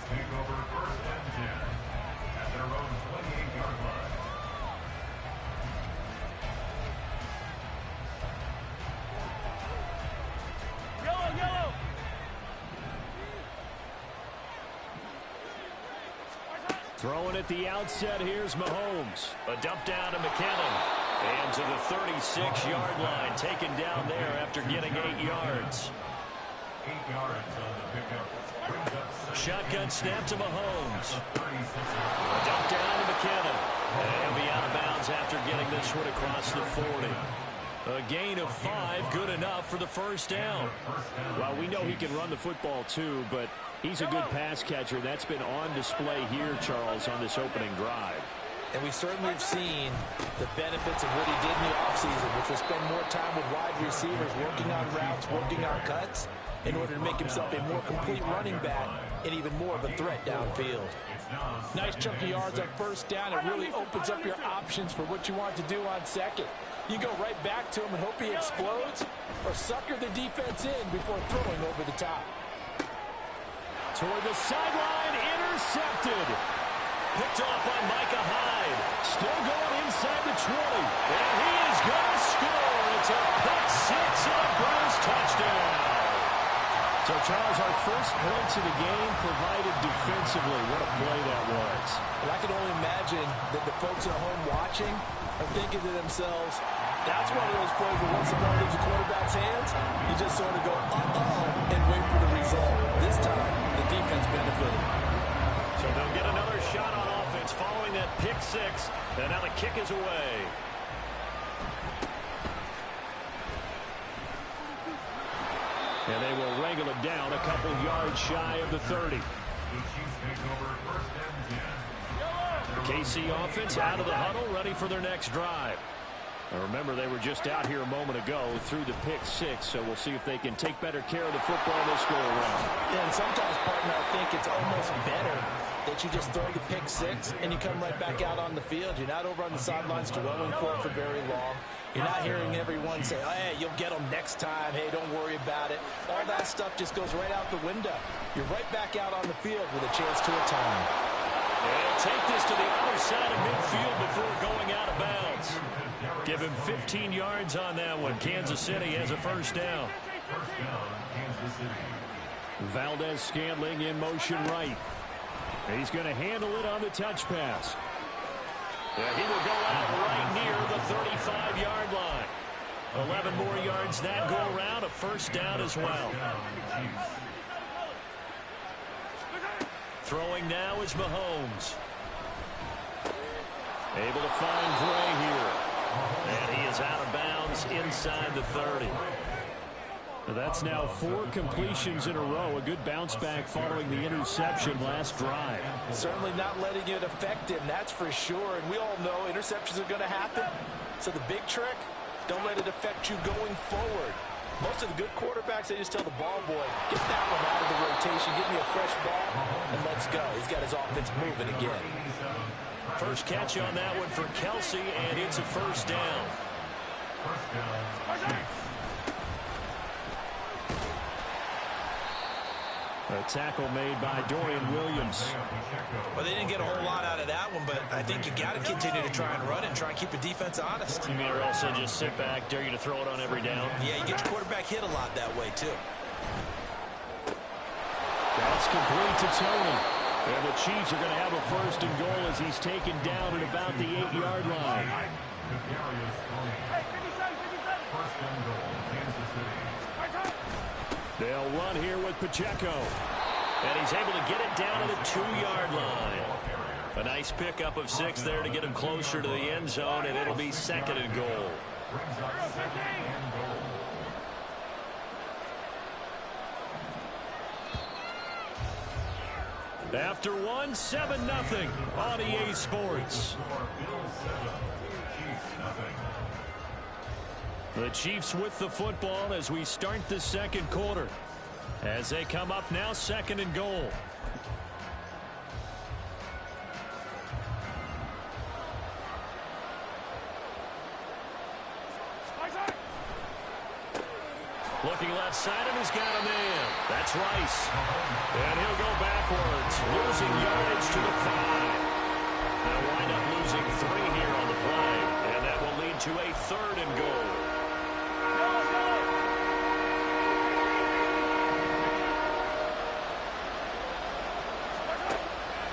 take over first and 10 at their own 28-yard line. Yellow. Throwing at the outset, here's Mahomes. A dump down to McKinnon. And to the 36-yard line, taken down there after getting 8 yards. 8 yards on the pickup. Shotgun snap to Mahomes. A dump down to McKinnon. And he'll be out of bounds after getting this one across the 40. A gain of 5, good enough for the first down. Well, we know he can run the football too, but he's a good pass catcher. That's been on display here, Charles, on this opening drive. And we certainly have seen the benefits of what he did in the offseason, which was spend more time with wide receivers, working on routes, working on cuts, in order to make himself a more complete running back and even more of a threat downfield. Nice chunk of yards on first down. It really opens up your options for what you want to do on second. You go right back to him and hope he explodes, or sucker the defense in before throwing over the top. Toward the sideline, intercepted. Picked off by Micah Hyde. Still going inside the 20. And he is going to score. It's a pick six and a Browns touchdown. So, Charles, our first points of the game provided defensively. What a play that was. Well, I can only imagine that the folks at home watching are thinking to themselves, that's one of those plays where once the ball leaves the quarterback's hands, you just sort of go, uh-oh, and wait for the result. This time, the defense benefited. So they'll get another shot on offense following that pick six. And now the kick is away. And they will wrangle it down a couple yards shy of the 30. KC offense out of the huddle, ready for their next drive. Now remember, they were just out here a moment ago through the pick six, so we'll see if they can take better care of the football this go around. Yeah, and sometimes, partner, I think it's almost better that you just throw the pick six and you come right back out on the field. You're not over on the sidelines dwelling for it for very long. You're not hearing everyone say, oh, hey, you'll get them next time. Hey, don't worry about it. All that stuff just goes right out the window. You're right back out on the field with a chance to atone. They'll take this to the other side of midfield before going out of bounds. Give him 15 yards on that one. Kansas City has a first down. Valdez-Scantling in motion right. He's going to handle it on the touch pass. Yeah, he will go out right near the 35-yard line. 11 more yards that go around. A first down as well. Throwing now is Mahomes. Able to find Gray here. And he is out of bounds inside the 30. That's now 4 completions in a row. A good bounce back following the interception last drive. Certainly not letting it affect him, that's for sure. And we all know interceptions are going to happen. So the big trick, don't let it affect you going forward. Most of the good quarterbacks, they just tell the ball boy, get that one out of the rotation, give me a fresh ball, and let's go. He's got his offense moving again. First catch on that one for Kelsey, and it's a first down. A tackle made by Dorian Williams. Well, they didn't get a whole lot out of that one, but I think you got to continue to try and run and try and keep the defense honest. You mean, or also just sit back, dare you to throw it on every down? Yeah, you get your quarterback hit a lot that way, too. That's complete to Tony. And the Chiefs are going to have a first and goal as he's taken down at about the 8-yard line. They'll run here with Pacheco. And he's able to get it down to the 2-yard line. A nice pickup of 6 there to get him closer to the end zone, and it'll be second and goal. After one, 7-0 on EA Sports. The Chiefs with the football as we start the second quarter. As they come up now, second and goal. Looking left side, and he's got a man. That's Rice. And he'll go backwards, losing yardage to the 5. They'll wind up losing 3 here on the play, and that will lead to a third and goal.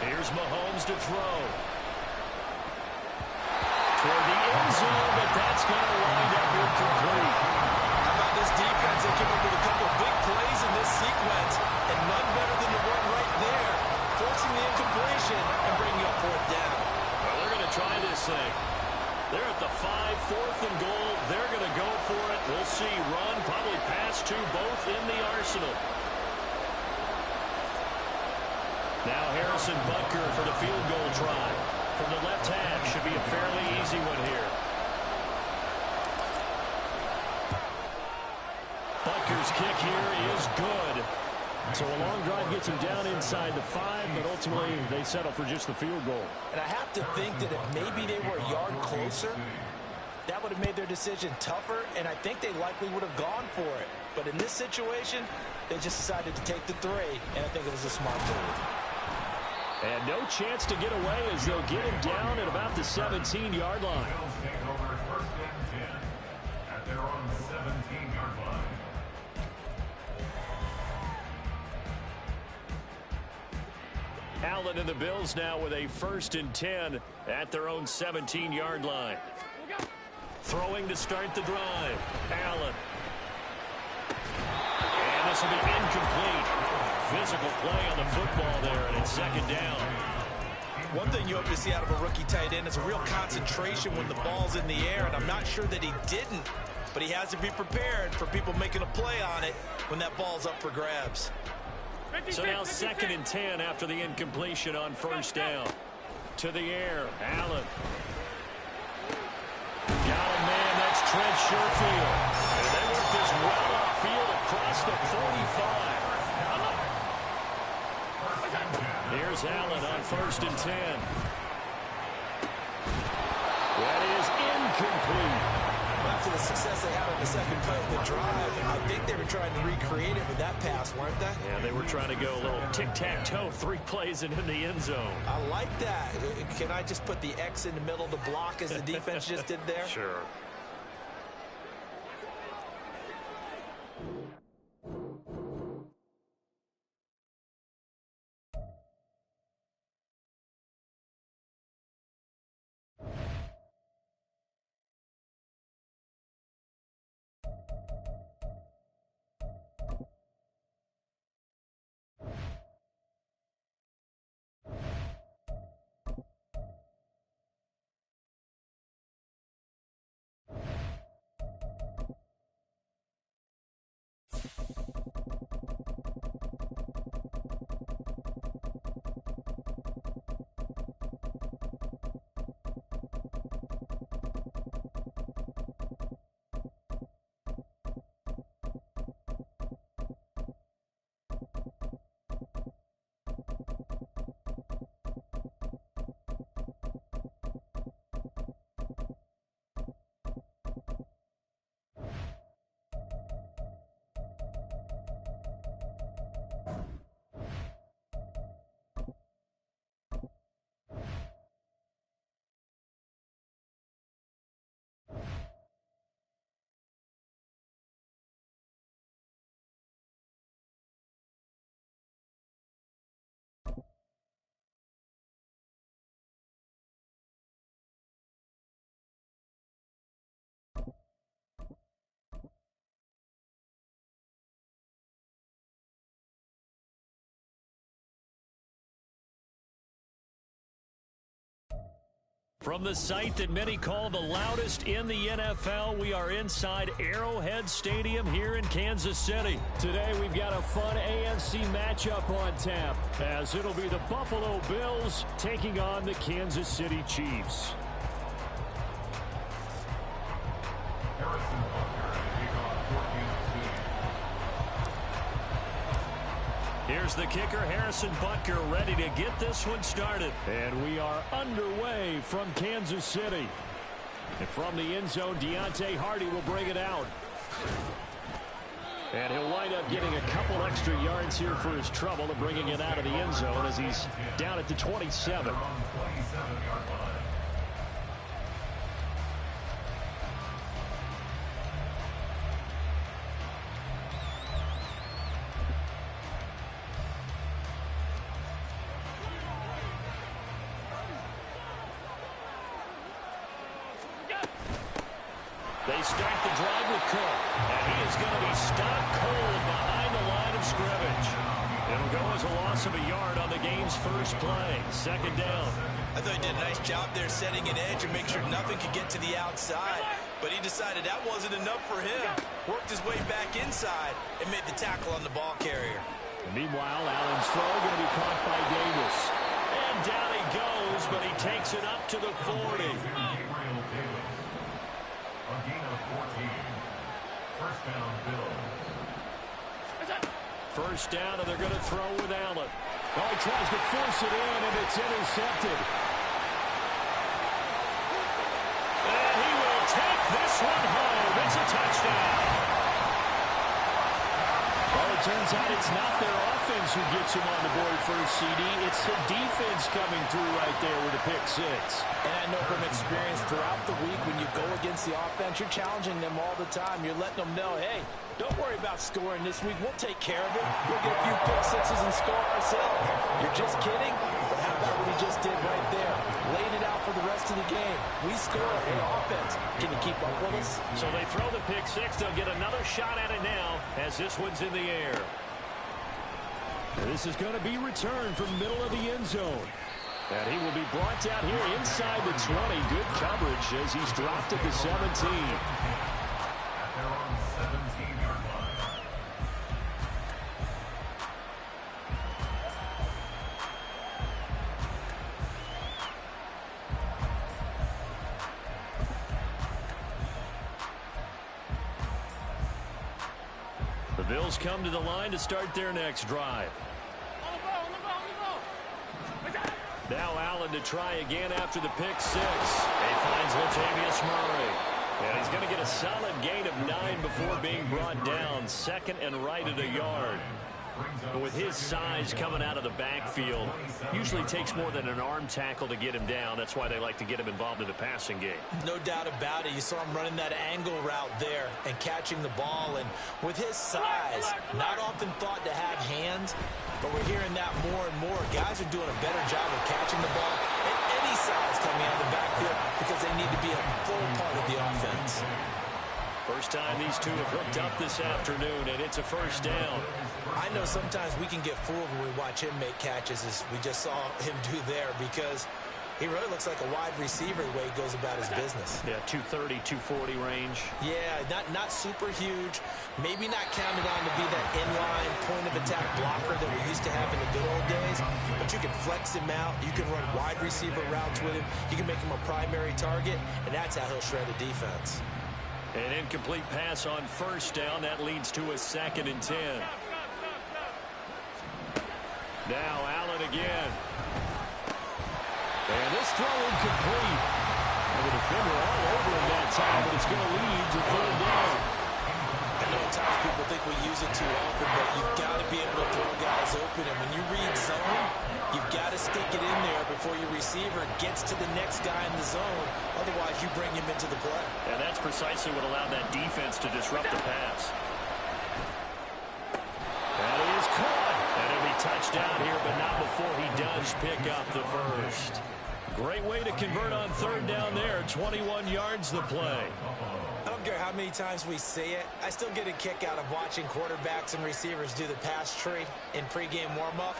Here's Mahomes to throw. Toward the end zone, but that's going to wind up incomplete. How about this defense? They came up with a couple of big plays in this sequence, and none better than the one right there, forcing the incompletion and bringing up 4th down. Well, they're going to try this thing. They're at the 5, 4th and goal. They're going to go for it. We'll see. Run, probably pass to both in the arsenal. Now Harrison Butker for the field goal try. from the left half. Should be a fairly easy one here. Butker's kick here is good. So a long drive gets him down inside the 5, but ultimately they settle for just the field goal. And I have to think that if maybe they were a yard closer, that would have made their decision tougher, and I think they likely would have gone for it. But in this situation, they just decided to take the 3, and I think it was a smart move. And no chance to get away as they'll get him down at about the 17-yard line. Bills take over first and 10 at their own 17-yard line. Allen and the Bills now with a 1st and 10 at their own 17-yard line. Throwing to start the drive. Allen. And this will be incomplete. Physical play on the football there, and it's 2nd down. One thing you hope to see out of a rookie tight end is a real concentration when the ball's in the air, and I'm not sure that he didn't, but he has to be prepared for people making a play on it when that ball's up for grabs. So now 2nd and 10 after the incompletion on 1st down. To the air, Allen. Got a man, that's Trent Sherfield. And they work this well upfield across the 45. Here's Allen on 1st and 10. That is incomplete. After the success they had on the second play of the drive, I think they were trying to recreate it with that pass, weren't they? Yeah, they were trying to go a little tic-tac-toe, 3 plays and in the end zone. I like that. Can I just put the X in the middle to block as the defense just did there? Sure. From the site that many call the loudest in the NFL, we are inside Arrowhead Stadium here in Kansas City. Today we've got a fun AFC matchup on tap, as it'll be the Buffalo Bills taking on the Kansas City Chiefs. Here's the kicker, Harrison Butker, ready to get this one started. And we are underway from Kansas City. And from the end zone, Deontay Hardy will bring it out. And he'll wind up getting a couple extra yards here for his trouble of bringing it out of the end zone as he's down at the 27. They start the drive with Cook, and he is going to be stopped cold behind the line of scrimmage. It'll go as a loss of a yard on the game's first play. 2nd down. I thought he did a nice job there setting an edge and make sure nothing could get to the outside. But he decided that wasn't enough for him. Worked his way back inside and made the tackle on the ball carrier. And meanwhile, Allen's throw going to be caught by Davis. And down he goes yards, but he takes it up to the 40. First down, and they're going to throw with Allen. Oh, he tries to force it in, and it's intercepted. And he will take this one home. It's a touchdown. Well, it turns out it's not their offense who gets him on the board first, CD. It's the defense coming through right there with a pick six. And I know from experience throughout the week, when you go against the offense, you're challenging them all the time. You're letting them know, hey, don't worry about scoring this week. We'll take care of it. We'll get a few pick sixes and score ourselves. You're just kidding? But how about what he just did right there? Laid it out for the rest of the game. We score. Hey, offense, can you keep up with us? So they throw the pick six. They'll get another shot at it now as this one's in the air. This is going to be returned from the middle of the end zone. And he will be brought down here inside the 20. Good coverage as he's dropped at the 17. The Bills come to the line to start their next drive. Now Allen to try again after the pick six. He finds Latavius Murray. And he's going to get a solid gain of 9 before being brought down. Second and right at a yard. But with his size coming out of the backfield, usually takes more than an arm tackle to get him down. That's why they like to get him involved in the passing game. No doubt about it. You saw him running that angle route there and catching the ball. And with his size, not often thought to have hands, but we're hearing that more and more. Guys are doing a better job of catching the ball at any size coming out of the backfield because they need to be a full part of the offense. First time these two have hooked up this afternoon, and it's a first down. I know sometimes we can get fooled when we watch him make catches, as we just saw him do there, because he really looks like a wide receiver the way he goes about his business. Yeah, 230, 240 range. Yeah, not super huge. Maybe not counted on to be that inline point-of-attack blocker that we used to have in the good old days, but you can flex him out. You can run wide receiver routes with him. You can make him a primary target, and that's how he'll shred a defense. An incomplete pass on first down. That leads to a 2nd and 10. Now Allen again. And this throw incomplete. And the defender all over him that time, but it's going to lead to 3rd down. I know at times people think we use it too often, but you've got to be able to throw guys open. And when you read zone, you've got to stick it in there before your receiver gets to the next guy in the zone. Otherwise, you bring him into the play. And that's precisely what allowed that defense to disrupt the pass. And he is caught. And he'll be touchdown here, but not before he does pick up the first. Great way to convert on 3rd down there. 21 yards the play. I don't care how many times we see it. I still get a kick out of watching quarterbacks and receivers do the pass tree in pregame warm-up.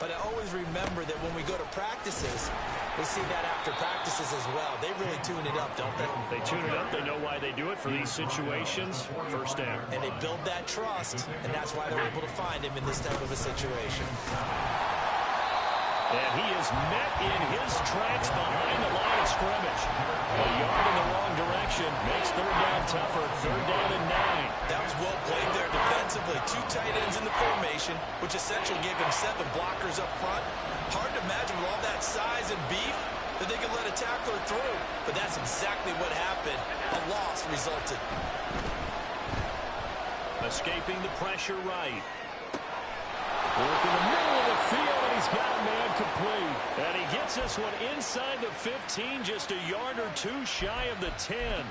But I always remember that when we go to practices, we see that after practices as well. They really tune it up, don't they? They tune it up. They know why they do it for these situations. First down. And they build that trust, and that's why they're able to find him in this type of a situation. And he is met in his tracks behind the line of scrimmage. A yard in the wrong direction makes 3rd down tougher. 3rd down and 9. That was well played there defensively. 2 tight ends in the formation, which essentially gave him 7 blockers up front. Hard to imagine with all that size and beef that they could let a tackler through. But that's exactly what happened. A loss resulted. Escaping the pressure right. Work in the middle of the field, and he's got a man complete. And he gets this one inside the 15, just a yard or 2 shy of the 10.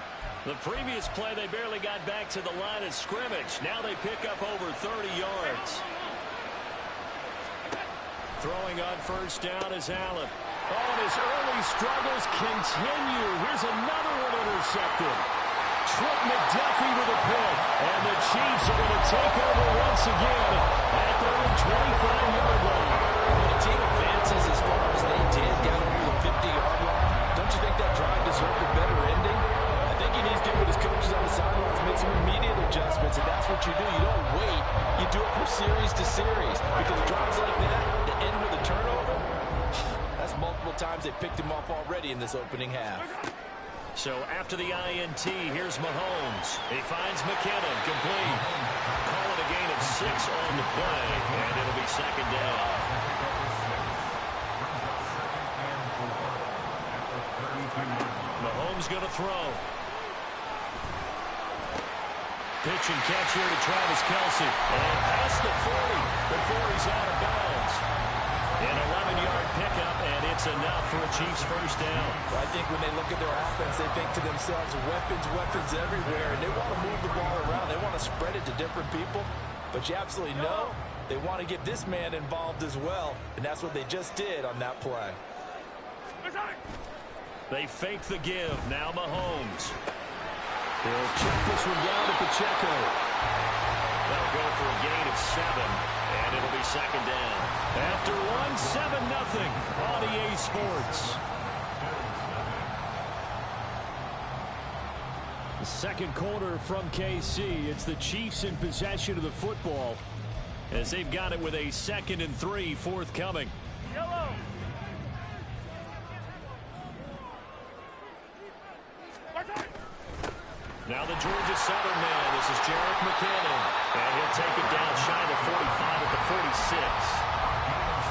The previous play, they barely got back to the line of scrimmage. Now they pick up over 30 yards. Throwing on first down is Allen. Oh, and his early struggles continue. Here's another one intercepted. Trip McDuffie with a pick. And the Chiefs are going to take over once again at their own 25-yard line. When the team advances as far as they did, got over the 50-yard line, don't you think that drive deserved a better ending? I think he needs to get with his coaches on the sidelines, make some immediate adjustments, and that's what you do. You don't wait. You do it from series to series, because drives like that, to end with a turnover, that's multiple times they picked him off already in this opening half. So after the INT, here's Mahomes. He finds McKinnon, complete. Call it a gain of 6 on the play, and it'll be second down. Mahomes going to throw. Pitch and catch here to Travis Kelce. And past the 40 before he's out of bounds. An 11-yard pickup, and it's enough for a Chiefs first down. Well, I think when they look at their offense, they think to themselves, weapons everywhere, and they want to move the ball around. They want to spread it to different people, but you absolutely know they want to get this man involved as well, and that's what they just did on that play. They fake the give. Now Mahomes. He'll check this one down at Pacheco. They'll go for a gain of 7, and it'll be second down. After one, 7-0 on EA Sports. The second quarter from KC. It's the Chiefs in possession of the football as they've got it with a 2nd and 3 forthcoming. Yellow. Now the Georgia Southern man. This is Jarek McKinnon. And he'll take it down shy of the 45 at the 46.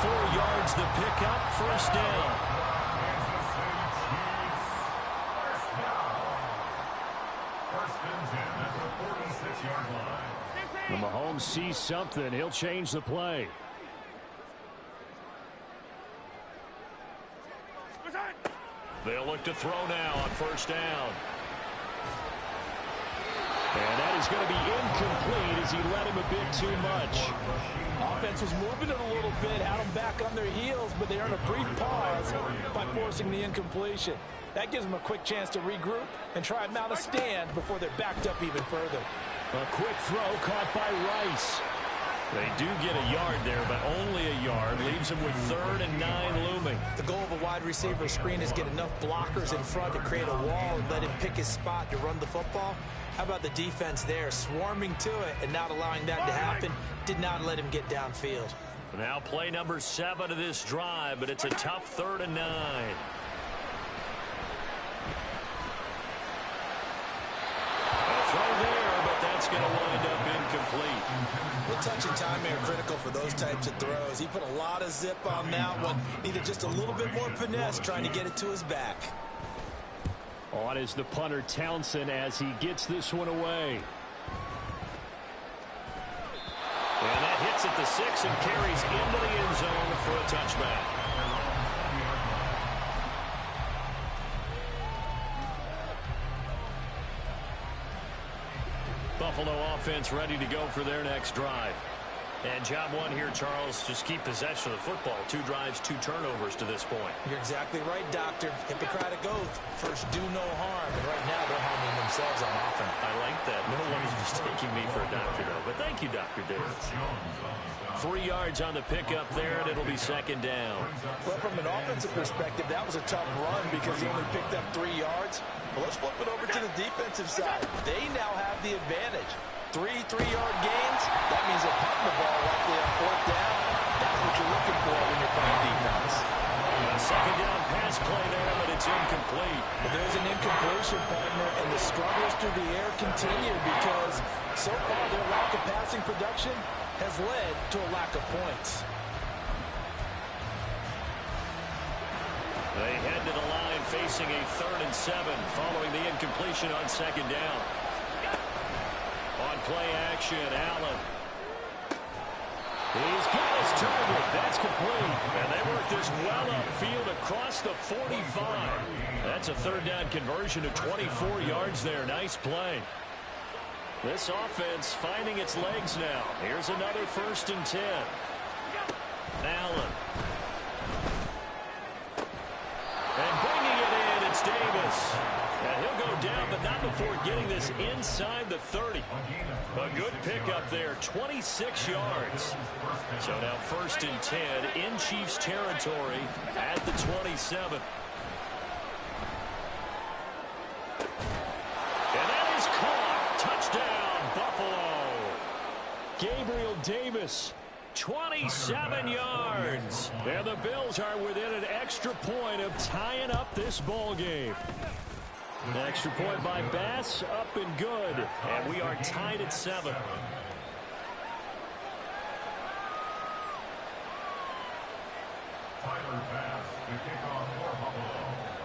4 yards the pickup. First down. First and 10 at the 46-yard line. When Mahomes sees something, he'll change the play. They'll look to throw now on first down. And that is going to be incomplete as he let him a bit too much. Offense was moving it a little bit, had them back on their heels, but they earned a brief pause by forcing the incompletion. That gives them a quick chance to regroup and try and mount a stand before they're backed up even further. A quick throw caught by Rice. They do get a yard there, but only a yard. Leaves them with 3rd and 9 looming. The goal of a wide receiver screen is get enough blockers in front to create a wall and let him pick his spot to run the football. How about the defense there, swarming to it and not allowing that to happen? Did not let him get downfield. Now play number 7 of this drive, but it's a tough 3rd and 9. A throw there, but that's going to wind up incomplete. The touch and time are critical for those types of throws. He put a lot of zip on that one. Needed just a little bit more finesse trying to get it to his back. On is the punter Townsend as he gets this one away. And that hits at the 6 and carries into the end zone for a touchback. Buffalo offense ready to go for their next drive. And job 1 here, Charles, just keep possession of the football. 2 drives, 2 turnovers to this point. You're exactly right, Doctor. Hippocratic oath. First, do no harm. And right now, they're harming themselves on offense. I like that. No one is mistaking me for a doctor, though. But thank you, Dr. Gero. 3 yards on the pickup there, and it'll be second down. But from an offensive perspective, that was a tough run because he only picked up 3 yards. Well, let's flip it over to the defensive side. They now have the advantage. 3 3-yard gains, that means they're punting the ball likely on 4th down. That's what you're looking for when you're playing defense. A second down pass play there, but it's incomplete. But there's an incompletion, partner, and the struggles through the air continue because so far their lack of passing production has led to a lack of points. They head to the line facing a 3rd and 7 following the incompletion on second down. On play action, Allen. He's got his target. That's complete. And they work this well upfield across the 45. That's a 3rd down conversion of 24 yards there. Nice play. This offense finding its legs now. Here's another 1st and 10. Allen. And bringing it in, it's Davis. And he'll go down, but not before getting this inside the 30. A good pickup there, 26 yards. So now 1st and 10 in Chiefs territory at the 27. And that is caught. Touchdown, Buffalo. Gabriel Davis 27 yards. And the Bills are within an extra point of tying up this ball game. An extra point by Bass, up and good. And we are tied at 7.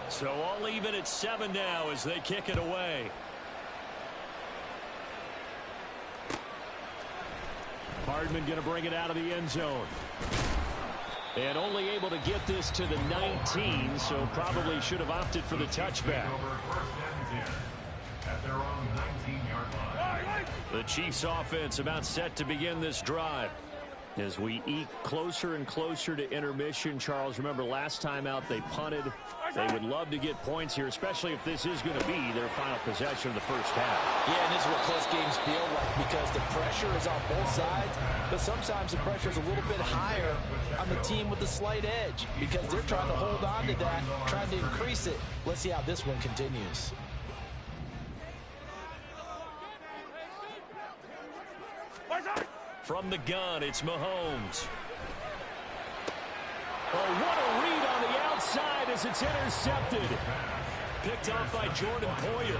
So all even at 7 now as they kick it away. Hardman going to bring it out of the end zone. And only able to get this to the 19, so probably should have opted for the touchback. The Chiefs offense about set to begin this drive. As we eke closer and closer to intermission, Charles, remember last time out they punted. They would love to get points here, especially if this is going to be their final possession of the first half. Yeah, and this is what close games feel like because the pressure is on both sides, but sometimes the pressure is a little bit higher on the team with the slight edge because they're trying to hold on to that, trying to increase it. Let's see how this one continues. From the gun, it's Mahomes. Oh, what a read on the outside as it's intercepted. Picked off by Jordan Poyer.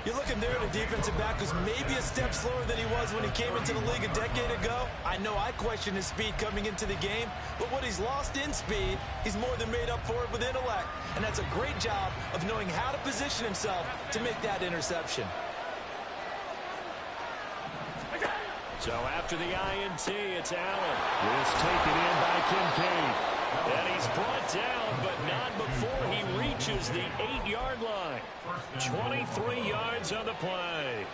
You're looking there at a defensive back who's maybe a step slower than he was when he came into the league a decade ago. I know I questioned his speed coming into the game, but what he's lost in speed, he's more than made up for it with intellect. And that's a great job of knowing how to position himself to make that interception. So after the INT, it's Allen. This taken in by Kincaid. And he's brought down, but not before he reaches the 8-yard line. 23 yards on the play.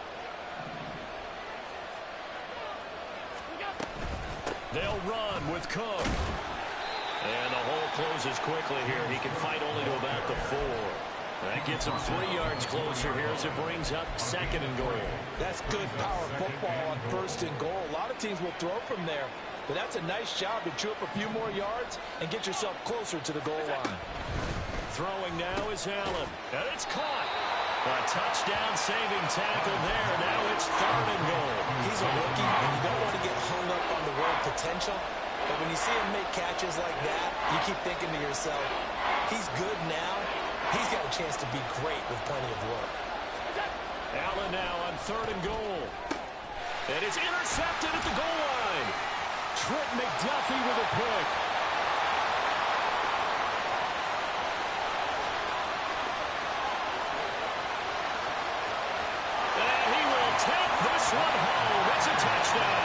They'll run with Cook. And the hole closes quickly here. He can fight only to about the 4. That gets him 3 yards closer here as it brings up 2nd and goal. That's good power football on 1st and goal. A lot of teams will throw from there, but that's a nice job to chew up a few more yards and get yourself closer to the goal line. Throwing now is Allen, and it's caught. A touchdown-saving tackle there. Now it's 3rd and goal. He's a rookie, and you don't want to get hung up on the word potential, but when you see him make catches like that, you keep thinking to yourself, he's good now. He's got a chance to be great with plenty of work. Allen now on 3rd and goal. And it's intercepted at the goal line. Trent McDuffie with a pick. And he will take this one home. It's a touchdown.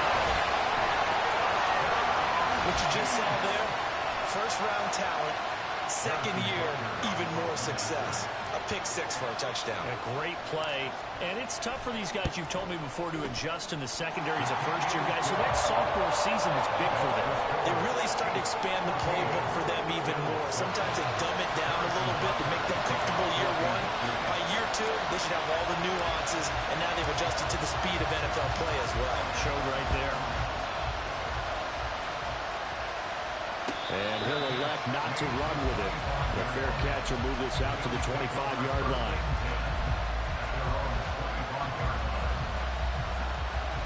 What you just saw there, first-round talent. 2nd year, even more success. A pick-6 for a touchdown. A great play. And it's tough for these guys, you've told me before, to adjust in the secondary as a first-year guy. So that sophomore season is big for them. They really start to expand the playbook for them even more. Sometimes they dumb it down a little bit to make them comfortable year 1. By year 2, they should have all the nuances, and now they've adjusted to the speed of NFL play as well. Showed right there. And he'll elect not to run with it. The fair catch will move this out to the 25-yard line.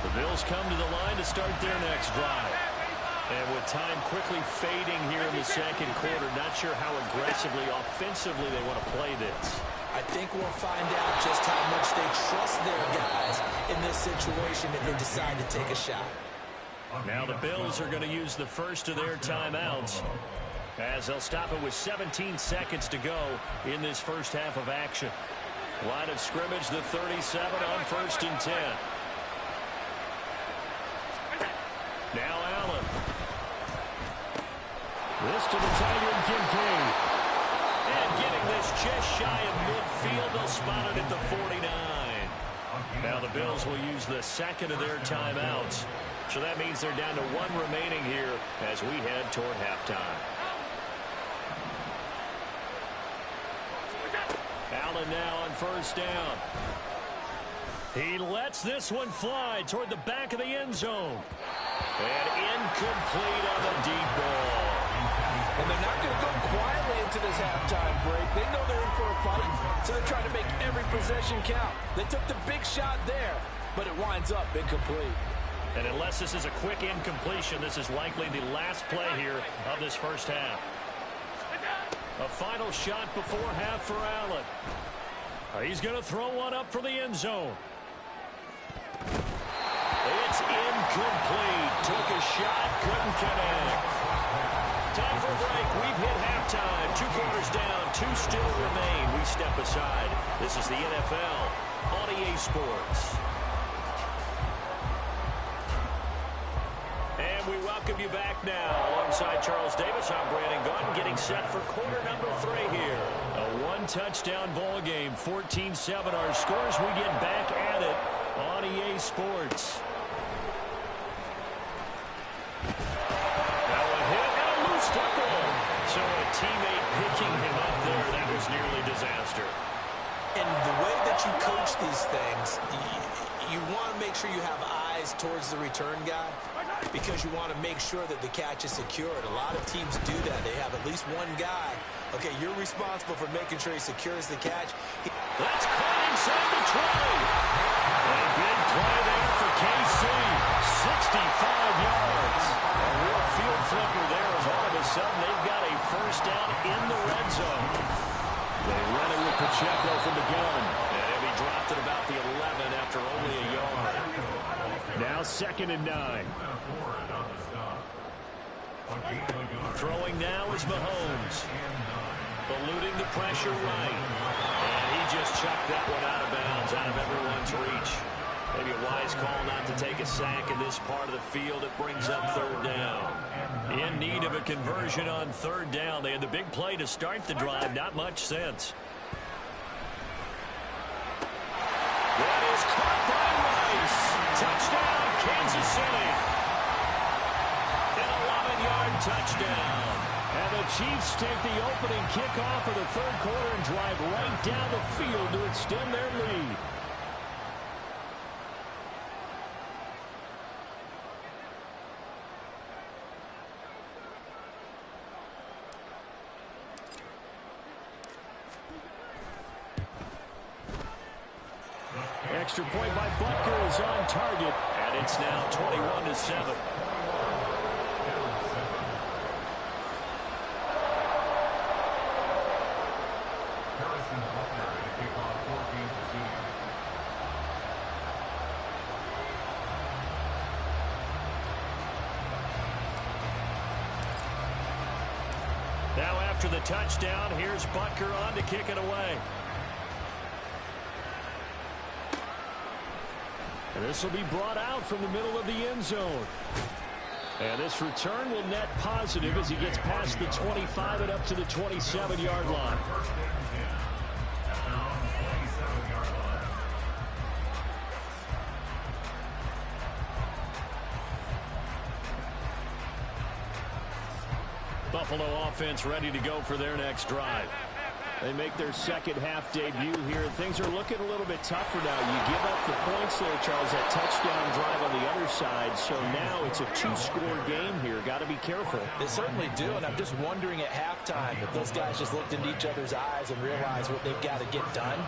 The Bills come to the line to start their next drive. And with time quickly fading here in the 2nd quarter, not sure how aggressively, offensively they want to play this. I think we'll find out just how much they trust their guys in this situation if they decide to take a shot. Now the Bills are going to use the first of their timeouts as they'll stop it with 17 seconds to go in this first half of action. Line of scrimmage, the 37 on 1st and 10. Now Allen. This to the tight end, Kincaid. And getting this just shy of midfield, they'll spot it at the 49. Now the Bills will use the 2nd of their timeouts. So that means they're down to 1 remaining here as we head toward halftime. Allen now on 1st down. He lets this one fly toward the back of the end zone. And incomplete on the deep ball. And they're not going to go quietly into this halftime break. They know they're in for a fight, so they're trying to make every possession count. They took the big shot there, but it winds up incomplete. And unless this is a quick incompletion, this is likely the last play here of this first half. A final shot before half for Allen. He's going to throw one up for the end zone. It's incomplete. Took a shot, couldn't connect. Time for a break. We've hit halftime. 2 quarters down, 2 still remain. We step aside. This is the NFL on EA Sports. And we welcome you back now. Alongside Charles Davis, I'm Brandon Gaudin, getting set for quarter number 3 here. A 1-touchdown ball game, 14-7 our scores. We get back at it on EA Sports. Now a hit and a loose tackle. So a teammate picking him up there, that was nearly disaster. And the way that you coach these things, you want to make sure you have eyes towards the return guy because you want to make sure that the catch is secured. A lot of teams do that. They have at least one guy. Okay, you're responsible for making sure he secures the catch. That's caught inside the 20. A big play there for KC. 65 yards. A real field flipper there as all of a sudden they've got a first down in the red zone. They run it with Pacheco from the gun. And he dropped it about the 11 after only a yard. Now 2nd and 9. Throwing now is Mahomes. Eluding the pressure right. And he just chucked that one out of bounds, out of everyone's reach. Maybe a wise call not to take a sack in this part of the field. It brings up 3rd down. In need of a conversion on 3rd down. They had the big play to start the drive. Not much sense. That is caught by Rice. Touchdown, Kansas City. An 11-yard touchdown. And the Chiefs take the opening kickoff of the 3rd quarter and drive right down the field to extend their lead. Extra point by Butker is on target, and it's now 21-7. Now after the touchdown, here's Butker on to kick it away. And this will be brought out from the middle of the end zone. And this return will net positive as he gets past the 25 and up to the 27-yard line. Buffalo offense ready to go for their next drive. They make their second half debut here. Things are looking a little bit tougher now. You give up the points there, Charles, that touchdown drive on the other side. So now it's a 2-score game here. Got to be careful. They certainly do, and I'm just wondering at halftime if those guys just looked into each other's eyes and realized what they've got to get done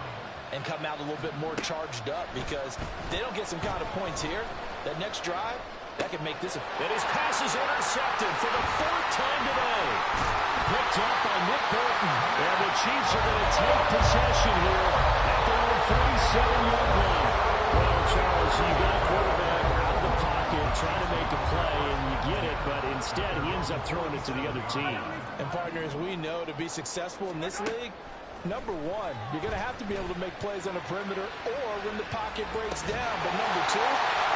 and come out a little bit more charged up, because if they don't get some kind of points here, that next drive, that could make this a... And his pass is intercepted for the 4th time today. Picked up by Nick Bolton. And the Chiefs are going to take possession here at their own 47-yard line. Well, Charles, you got a quarterback out of the pocket trying to make a play, and you get it, but instead he ends up throwing it to the other team. And, partners, we know to be successful in this league, number one, you're going to have to be able to make plays on the perimeter or when the pocket breaks down. But number two,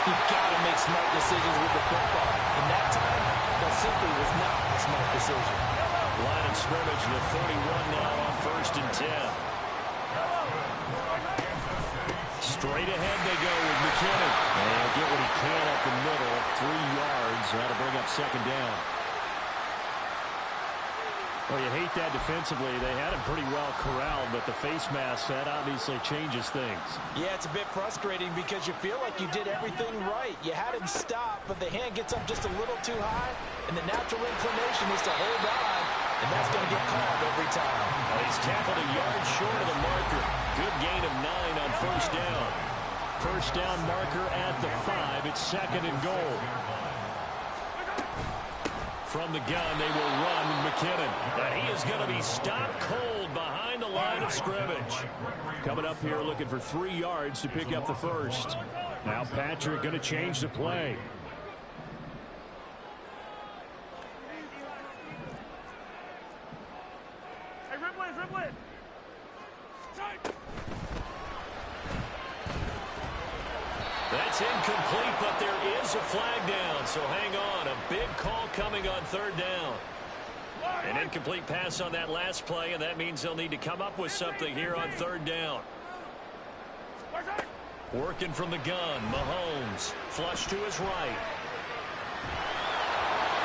you've got to make smart decisions with the football. In that time, that simply was not a smart decision. Line of scrimmage to the 41 now on 1st and 10. Straight ahead they go with McKinnon. And he'll get what he can up the middle. 3 yards. That'll bring up 2nd down. Well, you hate that defensively. They had him pretty well corralled, but the face mask, that obviously changes things. Yeah, it's a bit frustrating because you feel like you did everything right. You had him stop, but the hand gets up just a little too high, and the natural inclination is to hold on, and that's going to get called every time. Well, he's tackled a yard short of the marker. Good gain of 9 on 1st down. 1st down marker at the 5. It's It's second and goal. From the gun, they will run McKinnon. And he is going to be stopped cold behind the line of scrimmage. Coming up here looking for 3 yards to pick up the first. Now Patrick going to change the play. That's incomplete, but there is a flag down, so hang on. A big call coming on third down. An incomplete pass on that last play, and that means they'll need to come up with something here on third down. Working from the gun, Mahomes, flush to his right.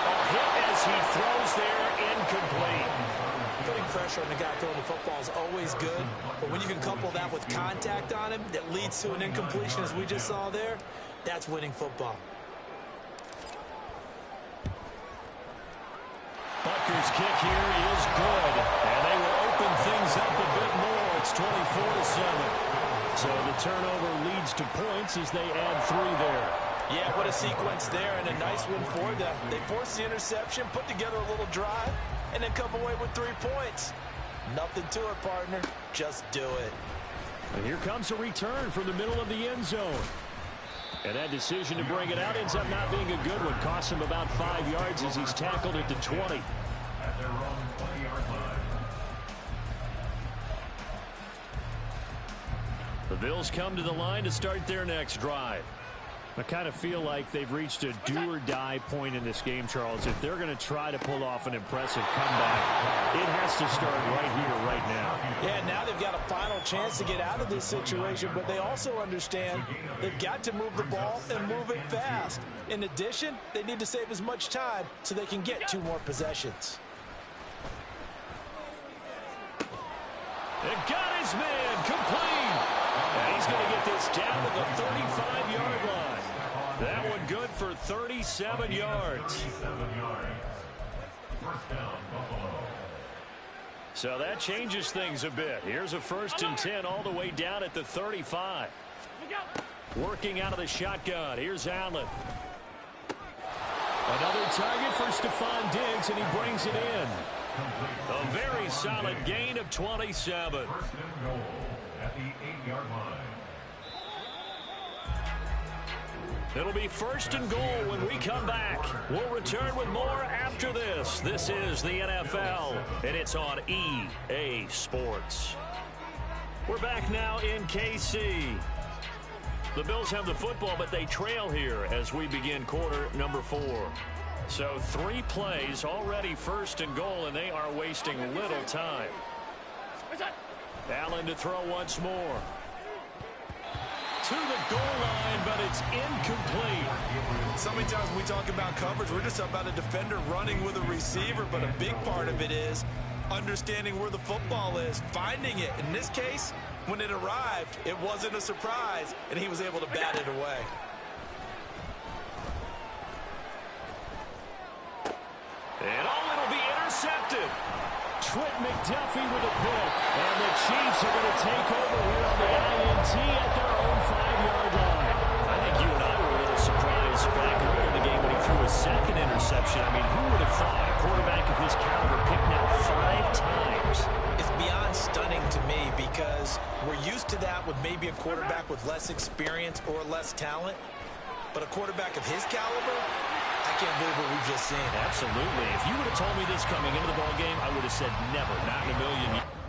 A hit as he throws there, incomplete. Putting pressure on the guy throwing the football is always good, but when you can couple that with contact on him that leads to an incompletion, as we just saw there, that's winning football. Butker's kick here is good, and they will open things up a bit more. It's 24-7. So the turnover leads to points as they add 3 there. Yeah, what a sequence there, and a nice one for them. They forced the interception, put together a little drive, and then come away with 3 points. Nothing to it, partner. Just do it. And here comes a return from the middle of the end zone. And that decision to bring it out ends up not being a good one. Costs him about 5 yards as he's tackled at the 20. At their own 20-yard line. The Bills come to the line to start their next drive. I kind of feel like they've reached a do-or-die point in this game, Charles. If they're going to try to pull off an impressive comeback, it has to start right here, right now. Yeah, now they've got a final chance to get out of this situation, but they also understand they've got to move the ball and move it fast. In addition, they need to save as much time so they can get 2 more possessions. And got his man complete. And he's going to get this down to the 35-yard line. That one good for 37 yards. 37 yards. First down, Buffalo. So that changes things a bit. Here's a 1st and 10 all the way down at the 35. Working out of the shotgun. Here's Allen. Another target for Stephon Diggs, and he brings it in. A very solid gain of 27. First and goal at the 8-yard line. It'll be 1st and goal when we come back. We'll return with more after this. This is the NFL, and it's on EA Sports. We're back now in KC. The Bills have the football, but they trail here as we begin quarter number 4. So 3 plays, already 1st and goal, and they are wasting little time. Allen to throw once more. To the goal line, but it's incomplete. So many times when we talk about coverage, we're just about a defender running with a receiver, but a big part of it is understanding where the football is, finding it. In this case, when it arrived, it wasn't a surprise, and he was able to bat it away. And it'll be intercepted. Trent McDuffie with a pick. And the Chiefs are going to take over here on the INT at their own 5-yard line. I think you and I were a little surprised back earlier in the game when he threw a 2nd interception. I mean, who would have thought a quarterback of his caliber picked now 5 times? It's beyond stunning to me because we're used to that with maybe a quarterback with less experience or less talent. But a quarterback of his caliber, I can't believe what we've just seen. Absolutely. If you would have told me this coming into the ballgame, I would have said never, not in a million years.